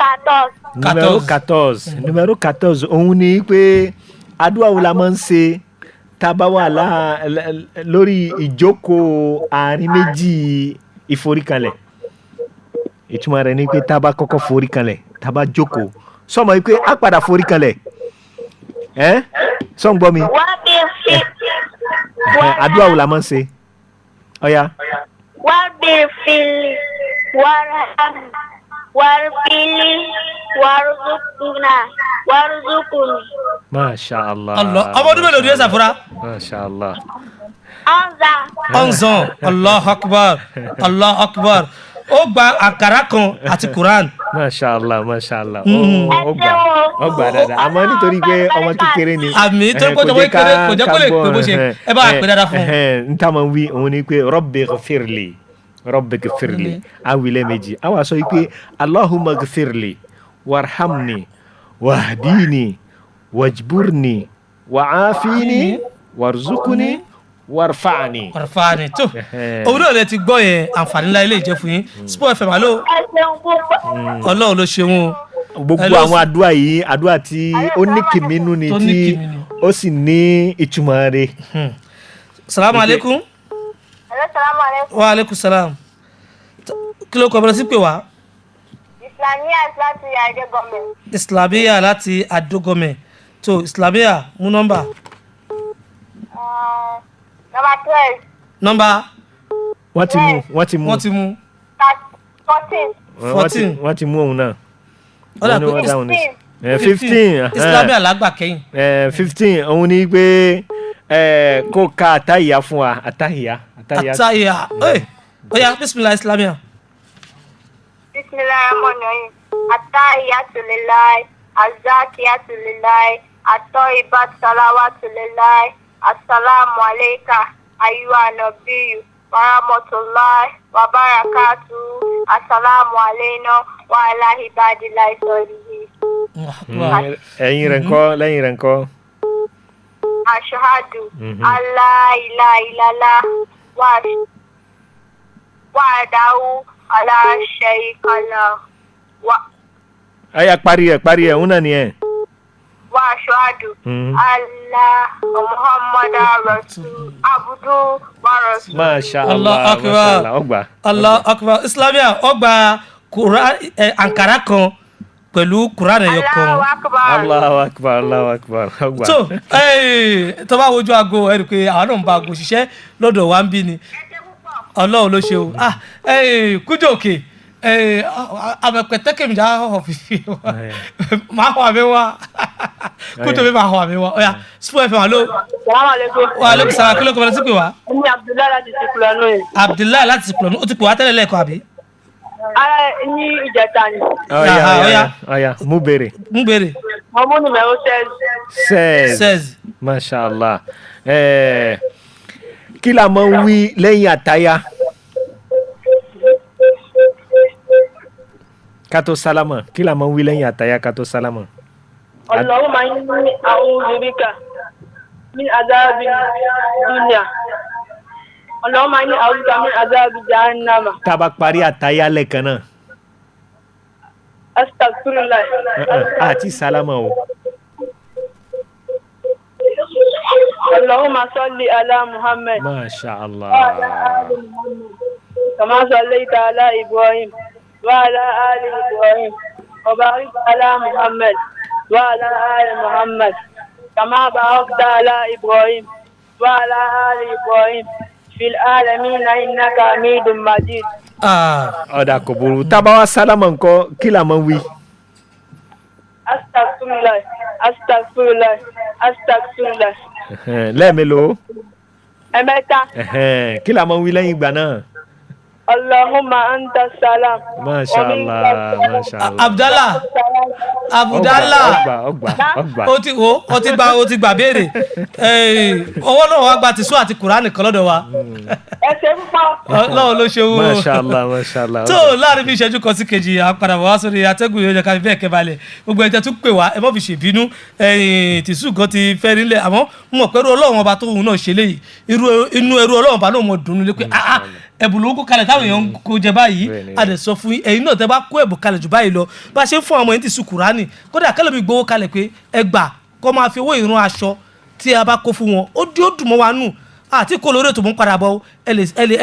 14. numéro 14 òun ni pé àdúrà wo la máa ń ṣe tá a bá wà lórí ìjókòó àárín méjì ìforíkanlẹ̀. ìtumọ̀ rẹ̀ ni pé tá a bá kọ́kọ́ foríkanlẹ̀ tá a bá jókòó sọmọ yìí pé a padà foríkanlẹ̀ sọ ń gbọ́ mi. àdúrà wo la máa ń ṣe ọ̀ya. wàbífìlì wàrfìlì wàrúzùkùnì. Masha Allah. ọmọ ọdún mélòó ni ẹ Sàfúrà. Masha Allah. 11. Allahu Akbar. ó gba àkàrà kan àti Quran. Masha Allah. ó gbà dáadáa àmọ́ nítorí pé ọmọ kékeré ni. àmì tó kọjá pé kò jẹ́ kó lè pè bó ṣe ẹ bá pè dáadáa fún un. n ta ma wí òun ni pé Rabbi ghfirli awilẹ̀ méjì àwa sọ pé Allahumma ghfirli warhamni wahdini wajburni wa'afini warzuqni warfa'ni tó òun náà lè ti gbọ́ yẹn àǹfààní ńlá ilé ìjẹ́ fún yín Sport FM alo Ọlọ́run ló ṣeun o. gbogbo àwọn àdúrà yìí àdúrà tí ó ní kìmínú ni tí ó sì ní ìtumọ̀ rẹ̀. salamu aleykum. wa aleykum salam. kí ló kọ́ bẹ̀rẹ̀ sí pé wá. Islamiyya láti Adógọmẹ̀ tó Islamiyya mú nọ́mbà. Nọ́mbà. wọ́n ti mú. 14. wọ́n ti mú òun náà. ó dà pé 15. Islamiyya lágbà kẹ́yìn. 15 òun ni pé kó ka àtàyà fún wa àtàyà. ó yá bismillah Islamiyya. Bismillahirrahmanirrahim. At-tahiyyatu lillahi, az-zakiyatu lillahi, at-tayyibatu salawatu lillahi. Assalamu alayka ayyuhan nabiyyu wa rahmatullahi wa barakatuh. Assalamu alayna wa ala ibadillahi salihin. lẹ́yìn rẹ̀ ńkọ́. Ashhadu an la ilaha illallah wahdahu la sharika lahu aya parí ẹ̀ òun náà nìyẹn. wa ashhadu anna Muhammadan rasul abdu wa rasul. Masha Allah. Allahu Akbar. Islamiyya ó gba Quran àǹkàrà kan pẹ̀lú Quran ẹyọ kan. Allahu akbar Allahu akbar. So tó bá wojú aago ẹ rí i pé àwọn náà ń bá aago ṣiṣẹ́ lọ́dọ̀ wa ń bí ni Ọlọ́run ló ṣe o. Kújòkè amẹ̀pẹ̀tẹ́kẹ̀ mi já hàn fífi wa máa hàn àmì wa kújò mi máa hàn àmì wa ọ̀ya Spoon FM alo. Wa aleykum salaam kí ló kọ́ bẹ́ẹ̀ sí pé wa. Ní Abdullahi láti ti kulọ̀ nù. Abdullahi láti ti kulọ̀ nù ó ti pè wá tẹ́lẹ̀ lẹ́ẹ̀kan àbí. Ní ìjẹta ni. Ọ̀ya mú béèrè. Mo mú numéro 16. 16. Mashallah. Kí la máa ń wí lẹ́yìn àtáyá? Ká tó sálámà. Kí la máa ń wí lẹ́yìn àtáyá ká tó sálámà? Allahumma inni a'udhu bika min azabi dunya. Allahumma inni a'udhu bika min azabi jahannama. Tá a bá parí àtáyá lẹ́ẹ̀kan náà. Astaghfirullah. Àti sálámà o. Allahumma salli ala Muhammad. Mashallah. Kama sallaita ala Ibrahim wa ala ali Ibrahim wa barik ala Muhammad wa ala ali Muhammad kama barakta ala Ibrahim wa ala ali Ibrahim fil alamin innaka Hamidum Majid. Ọ̀dà kò burú. Tá a bá wá sálámà ńkọ́ kí la máa ń wí? Astaghfirullah, astaghfirullah, astaghfirullah. Lẹ́ẹ̀mélòó? Ẹ̀mẹ́ta. Kí la máa ń wí lẹ́yìn ìgbà náà? Allahumma anta salam. Mashallah, mashallah. Abdallah. Ọgbà. ó ti gbà béèrè. Ọwọ́ náà wá gba tìṣú àti Kùránì kan lọ́dọ̀ wa. Ẹ ṣe púpọ̀. Ọlọ́run ló ṣe wú. Mashallah. Tó láàrin bí ìṣẹ́jú kan sí kejì àpàdà wá sórí atẹ́gùn yóò jẹ́ ká fi bẹ́ẹ̀ kẹ́ balẹ̀. Gbogbo ẹ̀jẹ̀ tún pè wá ẹ má fi ṣèbínú. Tìṣú kan ti fẹ́ nílẹ̀ àmọ́ mo mọ̀ pé Ọlọ́run ọba tó wù náà ṣe léyìí. Inú ẹrú Ọlọ́run ọba náà mọ̀ dùn nílé pé ẹ̀bùn ló ń kó kalẹ̀ táwọn èèyàn kó jẹ báyìí a dẹ̀ sọ fún ẹ̀yin náà tẹ́ bá kó ẹ̀bùn kalẹ̀ jù báyìí lọ bá ṣe ń fún àwọn ẹni tí sùn Kùránì kódà kẹ́lẹ́ mi gbowó kalẹ̀ pé ẹgbà kọ́ máa fi owó ìran aṣọ tí a bá kó fún wọn ó dùn mọ́ wa nù àti kó lórí ètò mú padà bọ̀ ẹ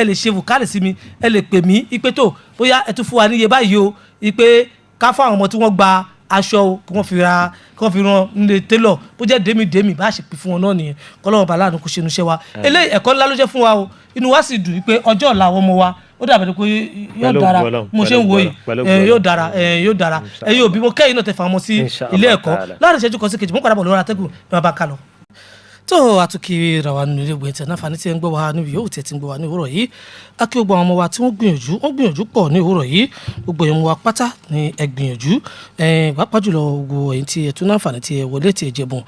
lè ṣe vùkálẹ̀ sí mi ẹ lè pè mí ipe tó bóyá ẹ tún fún wa níye báyìí o ipe ká fún àwọn ọmọ tí wọ́n gba aṣọ o kí wọ́n fi ran nílé télọ̀ bó jẹ́ dèmí bá ṣe pè fún wọn náà nìyẹn kọ́lọ́wọ́ bá láàánú kó ṣe inúṣẹ́ wa eléyìí ẹ̀kọ́ ńlá ló jẹ́ fún wa o inú wa sì dùn pé ọjọ́ ọ̀la àwọn ọmọ wa ó dàbẹ̀ pé yóò dára mo ṣe ń wo yìí yóò dára ẹ̀yin òbí mo kẹ́yìn náà tẹ̀ fà mọ́ sí ilé ẹ̀kọ́ láàrin ìṣẹ́jú kan sí kejì mo padà bọ̀ lórí atẹ́gùn ní bàbá kálọ̀. tó àtúnkì ra wa nínú ilé ìwé tẹ̀ náà fani tí ẹ ń gbọ́ wa níbi yóò tẹ̀ tí ń gbọ́ wa ní òwúrọ̀ yìí a kí gbogbo àwọn ọmọ wa tí wọ́n gbìyànjú pọ̀ ní òwúrọ̀ yìí gbogbo ẹ̀yìn wa pátá ní ẹ gbìyànjú pàápàá jùlọ gbogbo ẹ̀yin tí ẹ tún náà fani tí ẹ wọlé tí ẹ jẹ̀bùn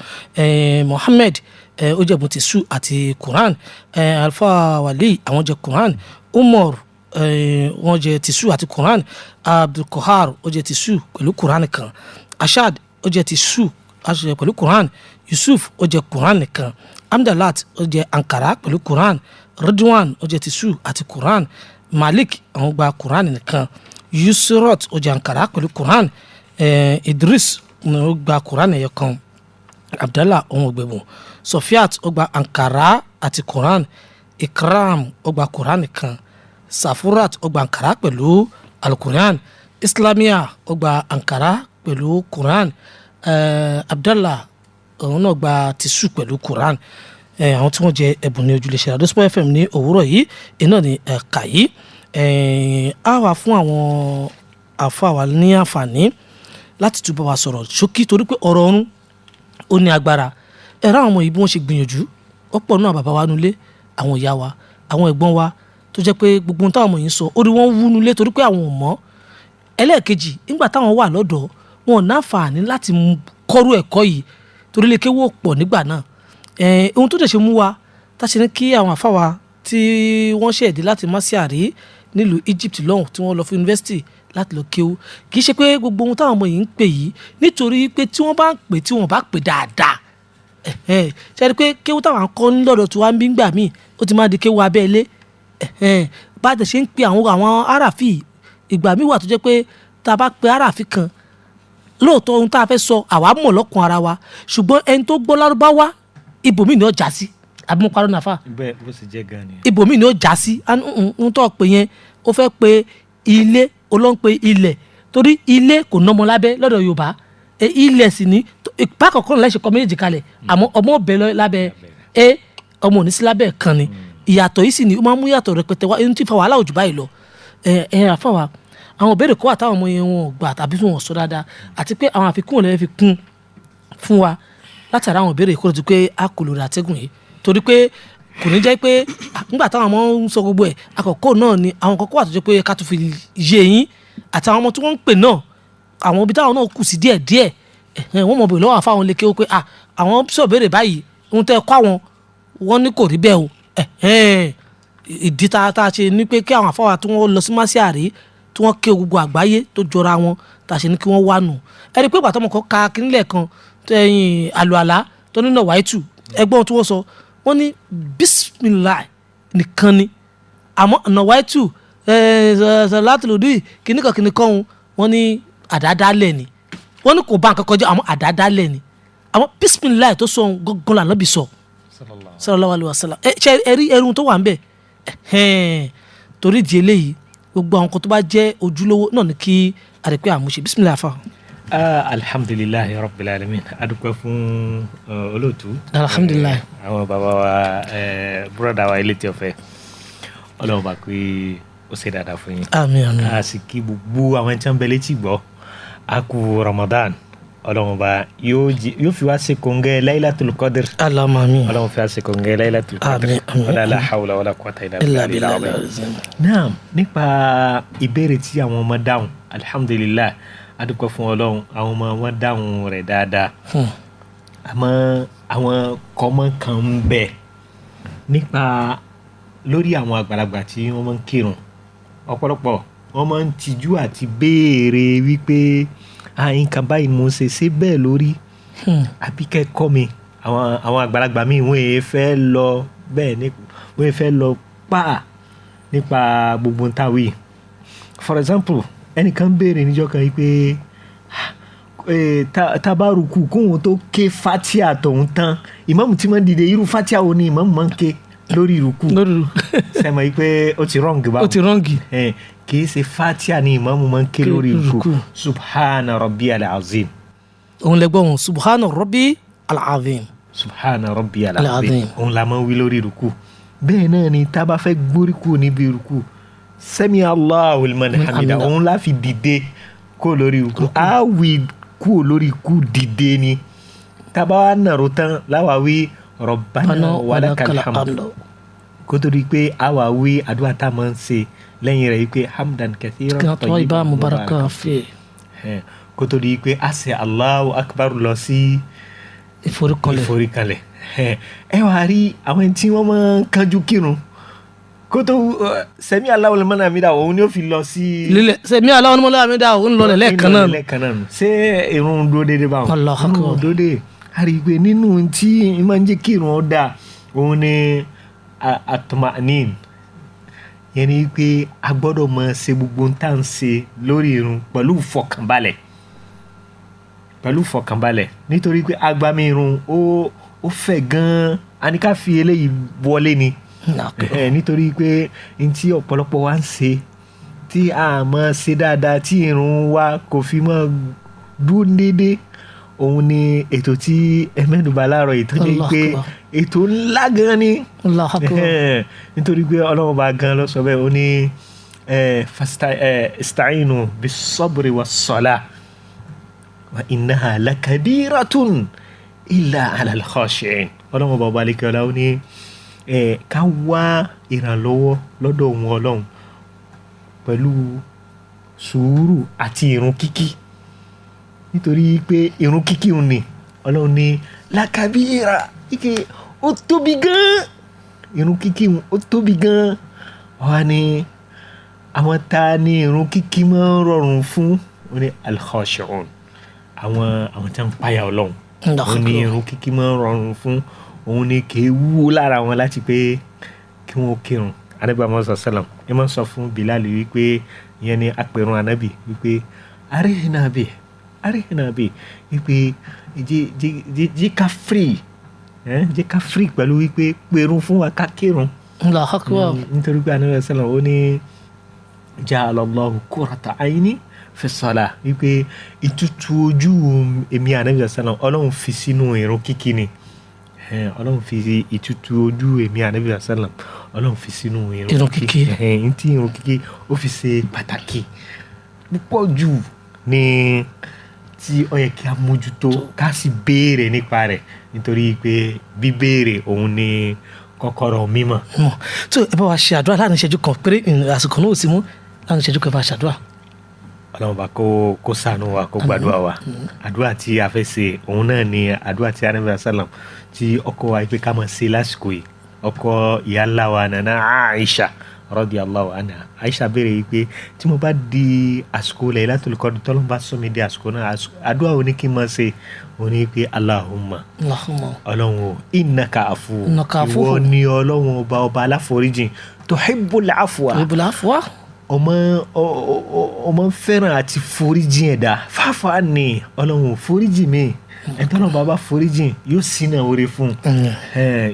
Mohammed ó jẹ̀bùn tìṣú àti Quran Alfa Wali àwọn jẹ Quran Umar wọ́n jẹ tìṣú àti Quran Abdulkohar ó jẹ tìṣú pẹ̀lú Quran kan Ashad ó jẹ tìṣú pẹ̀lú Quran Yusuf ó jẹ Quran nìkan Amdalat ó jẹ Ankara pẹ̀lú Quran Ridwan ó jẹ tìṣú àti Quran Malik àwọn gba Quran nìkan Yusrot ó jẹ Ankara pẹ̀lú Quran Idris ó gba Quran ẹ̀yọ kan Abdallah ohun ògbẹ̀bùn Sofiat ó gba Ankara àti Quran Ikram ó gba Quran nìkan Safurat ó gba Ankara pẹ̀lú Al-Quran Islamia ó gba Ankara pẹ̀lú Quran Abdallah òun náà gba tìṣú pẹ̀lú Quran àwọn tí wọ́n jẹ ẹ̀bùn ní ojúlé ṣe Radio Sport FM ní òwúrọ̀ yìí iná ní ẹ̀ka yìí á wà fún àwọn àfàwà ní àǹfààní láti túbọ̀ wá sọ̀rọ̀ ṣókí torí pé ọ̀rọ̀ ọ̀run ó ní agbára ẹ̀rọ àwọn ọmọ yìí bí wọ́n ṣe gbìyànjú ọ̀pọ̀ náà bàbá wa nulẹ̀ àwọn ìyá wa àwọn ẹ̀gbọ́n wa tó jẹ́ pé gbogbo ohun táwọn ọmọ yìí ń sọ orí wọn wú nulẹ̀ torí pé àwọn ò mọ̀ ẹlẹ́ẹ̀kejì nígbà táwọn wà lọ́dọ̀ wọn ò náfààní láti kọ́rú ẹ̀kọ́ yìí torí lè kéwọ́ pọ̀ nígbà náà ohun tó dẹ̀ ṣe mú wa tá ṣe ní kí àwọn àfáwà tí wọ́n ṣẹ̀dí láti Masiari nílùú Egypt lọ́hùn tí wọ́n lọ fún yunifásitì láti lọ kéwú kì í ṣe pé gbogbo ohun táwọn ọmọ yìí ń pè yìí nítorí pé tí wọ́n bá ń pè tí wọ́n bá pè dáadáa ṣe é rí pé kéwú táwọn akọ́ ńlọ́dọ̀ tí wọ́n á ń bí gbà míì ó ti máa di kéwú abẹ́lé bá a ṣe ń pe àwọn aráàfin ìgbà míì wà tó jẹ́ pé tá a bá pe aráàfin kan lóòótọ́ ohun tá a fẹ́ sọ àwa mọ̀ lọ́kàn ara wa ṣùgbọ́n ẹni tó gbọ́ lárúbáwá ibòmíì ni ó já sí àbí mo parọ́ nàfà bẹ́ẹ̀ bó sì jẹ́ gan ni ibòmíì ni ó já sí ohun tó pè yẹn ó fẹ́ pe ilé olóńpe ilẹ̀ torí ilé kò nọmọ lábẹ́ lọ́dọ̀ Yorùbá ilẹ̀ sì ní ìpá kọ̀ọ̀kan lẹ́sẹ̀ kọ́ méjèèjì kalẹ̀ àmọ́ ọmọ ọbẹ̀ lábẹ́ ọmọ òní sí lábẹ́ kan ni ìyàtọ̀ yìí sì ni ó máa ń mú yàtọ̀ rẹpẹtẹ wá ẹni tí fa wàhálà òjò báyìí lọ àfàwà àwọn ìbéèrè kọ́ àtàwọn ọmọ yẹn wọn gbà tàbí wọn sọ dáadáa àti pé àwọn àfikún òlẹ́fẹ́ fi kún fún wa látara àwọn ìbéèrè kó ló ti pé a kò lórí àtẹ́gùn yìí torí pé kò ní jẹ́ pé nígbà táwọn ọmọ ń sọ gbogbo ẹ̀ àkọ́kọ́ náà ni àwọn kọ́kọ́ àtúnṣe pé ká tún fi yé yín àtàwọn ọmọ tí wọ́n ń pè náà àwọn ibi táwọn náà kù sí díẹ̀díẹ̀ wọ́n mọ̀ bèrè lọ́wọ́ àfáwọn lékè ó pé àwọn sọ béèrè báyìí ohun tẹ́ kọ́ àwọn wọ́n ní kò rí bẹ́ẹ̀ o ìdí tá a ṣe ni pé kí àwọn àfáwà tí wọ́n lọ sí Máṣíárì tí wọ́n ké gbogbo àgbáyé tó jọra wọn tá a ṣe ní kí wọ́n wá nù ẹni pé ìgbàtọ́ ọmọkọ ka kínílẹ̀ kan tẹ̀yìn àlùalá tó nínú wáìtù ẹgbọ́n tí wọ́n sọ wọ́n ní bísímìlà nìkan ni àmọ́ ọ̀nà wáìtù láti lòdì kìnnìkan wọ́n ní àdádálẹ̀ ni wọ́n ní kò bá nǹkan kọjá àmọ́ àdádálẹ̀ ni àmọ́ bísímìlà tó sọ gọ́gọ́lá lọ́bì sọ sallallahu alaihi wasallam ṣe ẹrú tó wà ń bẹ̀ torí di eléyìí gbogbo àwọn kan tó bá jẹ́ ojúlówó náà ni kí àdìpẹ́ àmúṣe bisimilayi afa. alhamdulilayi rabbil alamin adúpẹ́ fún olóòtú. alhamdulilayi. àwọn bàbá wa búrọ̀dá wa ilé tí o fẹ́ ọlọ́run bá pé ó ṣe dáadáa fún yín. àmín àmín. a sì kí gbogbo àwọn tí wọ́n bẹ létí gbọ́ a kú Ramadan ọlọ́run bá yóò fi wá ṣe kòǹgẹ́ Laylatul Qadr. Allahumma àmín. ọlọ́run fi wá ṣe kòǹgẹ́ Laylatul Qadr. àmín àmín. wala la hawla wala quwwata illa billah. naam nípa ìbéèrè tí àwọn ọmọ dáhùn alhamdulillah adúpẹ́ fún ọlọ́run àwọn ọmọ wọn dáhùn rẹ̀ dáadáa. àmọ́ àwọn kọ́mọ́ kan ń bẹ nípa lórí àwọn àgbàlagbà tí wọ́n máa ń kírun ọ̀pọ̀lọpọ̀ wọ́n máa ń tijú àti béèrè wípé nǹkan báyìí mo ṣe ṣe bẹ́ẹ̀ lórí àbí kẹ́kọ̀ọ́ mi àwọn àgbàlagbà mi wọ́n yẹn fẹ́ lọ bẹ́ẹ̀ ni wọ́n yẹn fẹ́ lọ pa nípa gbogbo ntàwí. For example ẹnìkan béèrè níjọ́ kan yìí pé tabaruku kóhun tó ké fatia tòun tán ìmáàmù tí máa ń dìde irú fatia wo ni ìmáàmù máa ń ké lórí ìrùkù sẹ́mọ̀ yìí pé ó ti rọ́ǹgì báwo. ó ti rọ́ǹgì. kì í ṣe fatia ni ìmáàmù máa ń ké lórí ìrùkù subhana rabbi al-azim. òun lè gbọ́ òun subhana rabbi al-azim. subhana rabbi al-azim òun la máa ń wí lórí ìrùkù. bẹ́ẹ̀ náà ni tá a bá fẹ́ gbórí kù níbi ìrùkù sami Allahu liman hamida òun la fi dìde kó lórí ìrùkù á wí kú lórí ikú dìde ni tá a bá wà nàró tán láwa wí rabbana walakal hamd kó tó di pé àwa wí àdúrà tá a máa ń ṣe lẹ́yìn rẹ̀ yìí pé hamdan kathiran tayyiban mubarakan fi kó tó di pé a ṣe Allahu akbar lọ sí ìforíkanlẹ̀ ẹ wá rí àwọn tí wọ́n máa ń kánjú kírun kó tó sẹ́mi Allahu liman hamida òun ni ó fi lọ sí. lílẹ̀ sẹ́mi Allahu liman hamida òun lọ lẹ́ẹ̀kan náà. lẹ́ẹ̀kan náà ṣé irun dúró déédéé báwọn. Allahu akbar. irun dúró déédéé àrígbé nínú tí máa ń jẹ́ kí irun ó dáa òun ni atma'nin yẹn ni pé a gbọ́dọ̀ máa ṣe gbogbo tá à ń ṣe lórí irun pẹ̀lú ìfọkànbalẹ̀ nítorí pé agbami irun ó fẹ̀ gan-an a ní ká fi eléyìí wọlé ni nítorí pé n tí ọ̀pọ̀lọpọ̀ wa ń ṣe tí a máa ṣe dáadáa tí irun wa kò fi máa dúró déédéé òun ni ètò tí ẹmẹ́nubà láàárọ̀ ètò jẹ́ pé ètò ńlá gan ni nítorí pé Ọlọ́run bá gan lọ sọ bẹ́ẹ̀ ó ní ista'inu bis-sabri was-salah wa innaha lakabiratun illa 'ala al-khashi'in Ọlọ́run bá balẹ̀ kí ọlá ó ní ká wá ìrànlọ́wọ́ lọ́dọ̀ òun Ọlọ́run pẹ̀lú sùúrù àti ìrun kíkí nítorí pé irun kíkí òun ni Ọlọ́run ní lákàbíyèrà ike ó tóbi gan irun kíkí òun ó tóbi gan wá ní àwọn tá ní irun kíkí máa ń rọrùn fún wọn ní al-khashi'un àwọn tí wọ́n ń páyà Ọlọ́run wọn ní irun kíkí máa ń rọrùn fún òun ní kì í wúwo lára wọn láti pé kí wọ́n kírun Ànábì Muhammad sallam ẹ máa ń sọ fún Bilal wípé ìyẹn ni apẹ̀rún Ànábì wípé arihna bi wípé jẹ́ ká free pẹ̀lú wípé pẹ̀rún fún wa ká kírun. nítorí pé Ànábì sallam ó ní ja'ala Allahu qurrata ayni fi salah wípé ìtútù ojú èmi ànábì sallam Ọlọ́run fi sínú ìrun kíkí ni Ọlọ́run fi ìtútù ojú èmi ànábì sallam Ọlọ́run fi sínú ìrun kíkí ntí ìrun kíkí ó fi ṣe pàtàkì púpọ̀ jù ní tí ó yẹ kí a mójútó ká sì béèrè nípa rẹ̀ nítorí pé bíbéèrè òun ni kọ́kọ́rọ́ mímọ̀. tó ẹ bá wa ṣe àdúrà láàrin ìṣẹ́jú kan péré àsìkò náà ò sí mú láàrin ìṣẹ́jú kan bá ṣàdúrà. Ọlọ́run bá kó ṣàánú wa kó gbàdúrà wa àdúrà tí a fẹ́ ṣe òun náà ni àdúrà tí Ànábì sallam tí ọkọ wa pé ká máa ṣe lásìkò yìí ọkọ ìyá ńlá wa Nana Aisha radiyallahu anha Aisha béèrè yìí pé tí mo bá di àsìkò Laylatul Qadr tọ́lọ́n bá sọ mi di àsìkò náà àdúrà wo ni kí n máa ṣe òun ni pé Allahumma Ọlọ́run o innaka afu ìwọ ni Ọlọ́run ọba aláforíjìn tuhibbul afwa ọmọ fẹ́ràn àti foríjìn ẹ̀dá fáfá ni Ọlọ́run foríjìn mi ẹ̀tọ́nà bàbá foríjìn yóò sínà oore fún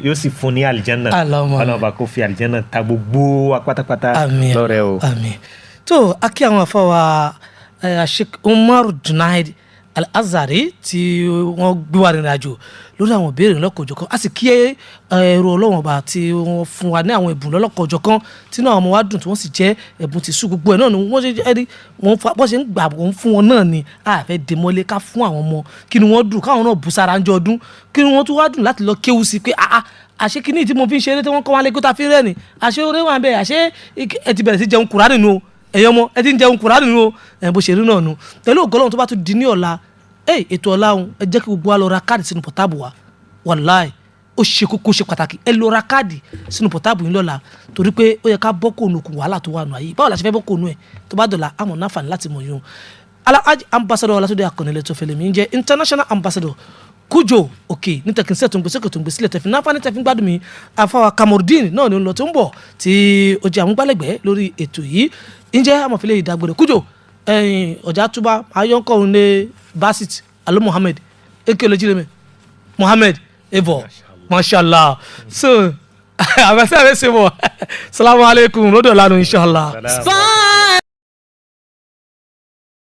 yóò sì fún ní àlìjánà Ọlọ́run bá kó fi àlìjánà ta gbogbo wa pátápátá lọ́rẹ́ o. àmín tó akí àwọn afọwà Sheikh Umar Junaid Al-Azhari tí wọ́n gbé wa rìnrìn àjò lórí àwọn ìbéèrè lọ́kọ̀ọ́jọ̀kan a sì kí ẹrù Ọlọ́run ọba tí wọ́n fún wa ní àwọn ẹ̀bùn lọ́kọ̀ọ́jọ̀kan tí náà ọmọ wa dùn tí wọ́n sì jẹ́ ẹ̀bùn ti sú gbogbo ẹ̀ náà ni wọ́n ṣe ẹ̀rí wọ́n ṣe ń gbà wọ́n fún wọn náà ni a fẹ́ dè mọ́lé ká fún àwọn ọmọ kí ni wọ́n dùn káwọn náà bù sára ń jọ ọdún kí ni wọ́n tún wá dùn láti lọ kéwù sí pé àṣé kí ni tí mo fi ń ṣeré tí wọ́n kọ́ wọn lé kó ta fi rẹ́ ni àṣé oore wà ń bẹ àṣé ẹ ti bẹ̀rẹ̀ sí jẹun Kùránì nù o ẹ̀yọ́ ọmọ ẹ ti ń jẹun Kùránì nù o bó ṣe rí náà nù pẹ̀lú ògo Ọlọ́run tó bá tún di ní ọ̀la ètò ọ̀la òun ẹ jẹ́ kí gbogbo wa lọ ra káàdì sínú pọ̀táàbù wa wàláì ó ṣe kókó ṣe pàtàkì ẹ lọ ra káàdì sínú pọ̀táàbù yín lọ́la torí pé ó yẹ ká bọ́ kó nukun wàhálà tó wà nù ayé báwo la ṣe fẹ́ bọ́ kó nù ẹ̀ tó bá dọ̀la àmọ̀ náfààní láti mọ̀ yún Alhaji ambassador Ọlátúndé Akànnilé tó fẹlẹ̀ mi ń jẹ́ international ambassador Kújò òkè ní tẹkinsẹ́ tó ń gbèsè tó ń gbèsè lẹ́tẹ̀fín náfààní tẹ̀fín gbádùn mi àfàwà Kamorudeen náà ni ó ń lọ tó ń bọ̀ tí ó jẹ́ àmúgbálẹ́gbẹ̀ẹ́ lórí ètò yìí ǹjẹ́ àmọ̀fẹ́lẹ́ ìdágbére Kújò ọjà túbà ayọ́kọ̀ òun lé Basit Alo Muhammad eke olojireme Muhammad evo mashallah so abasa be se mo assalamu alaikum rodo lanu inshallah.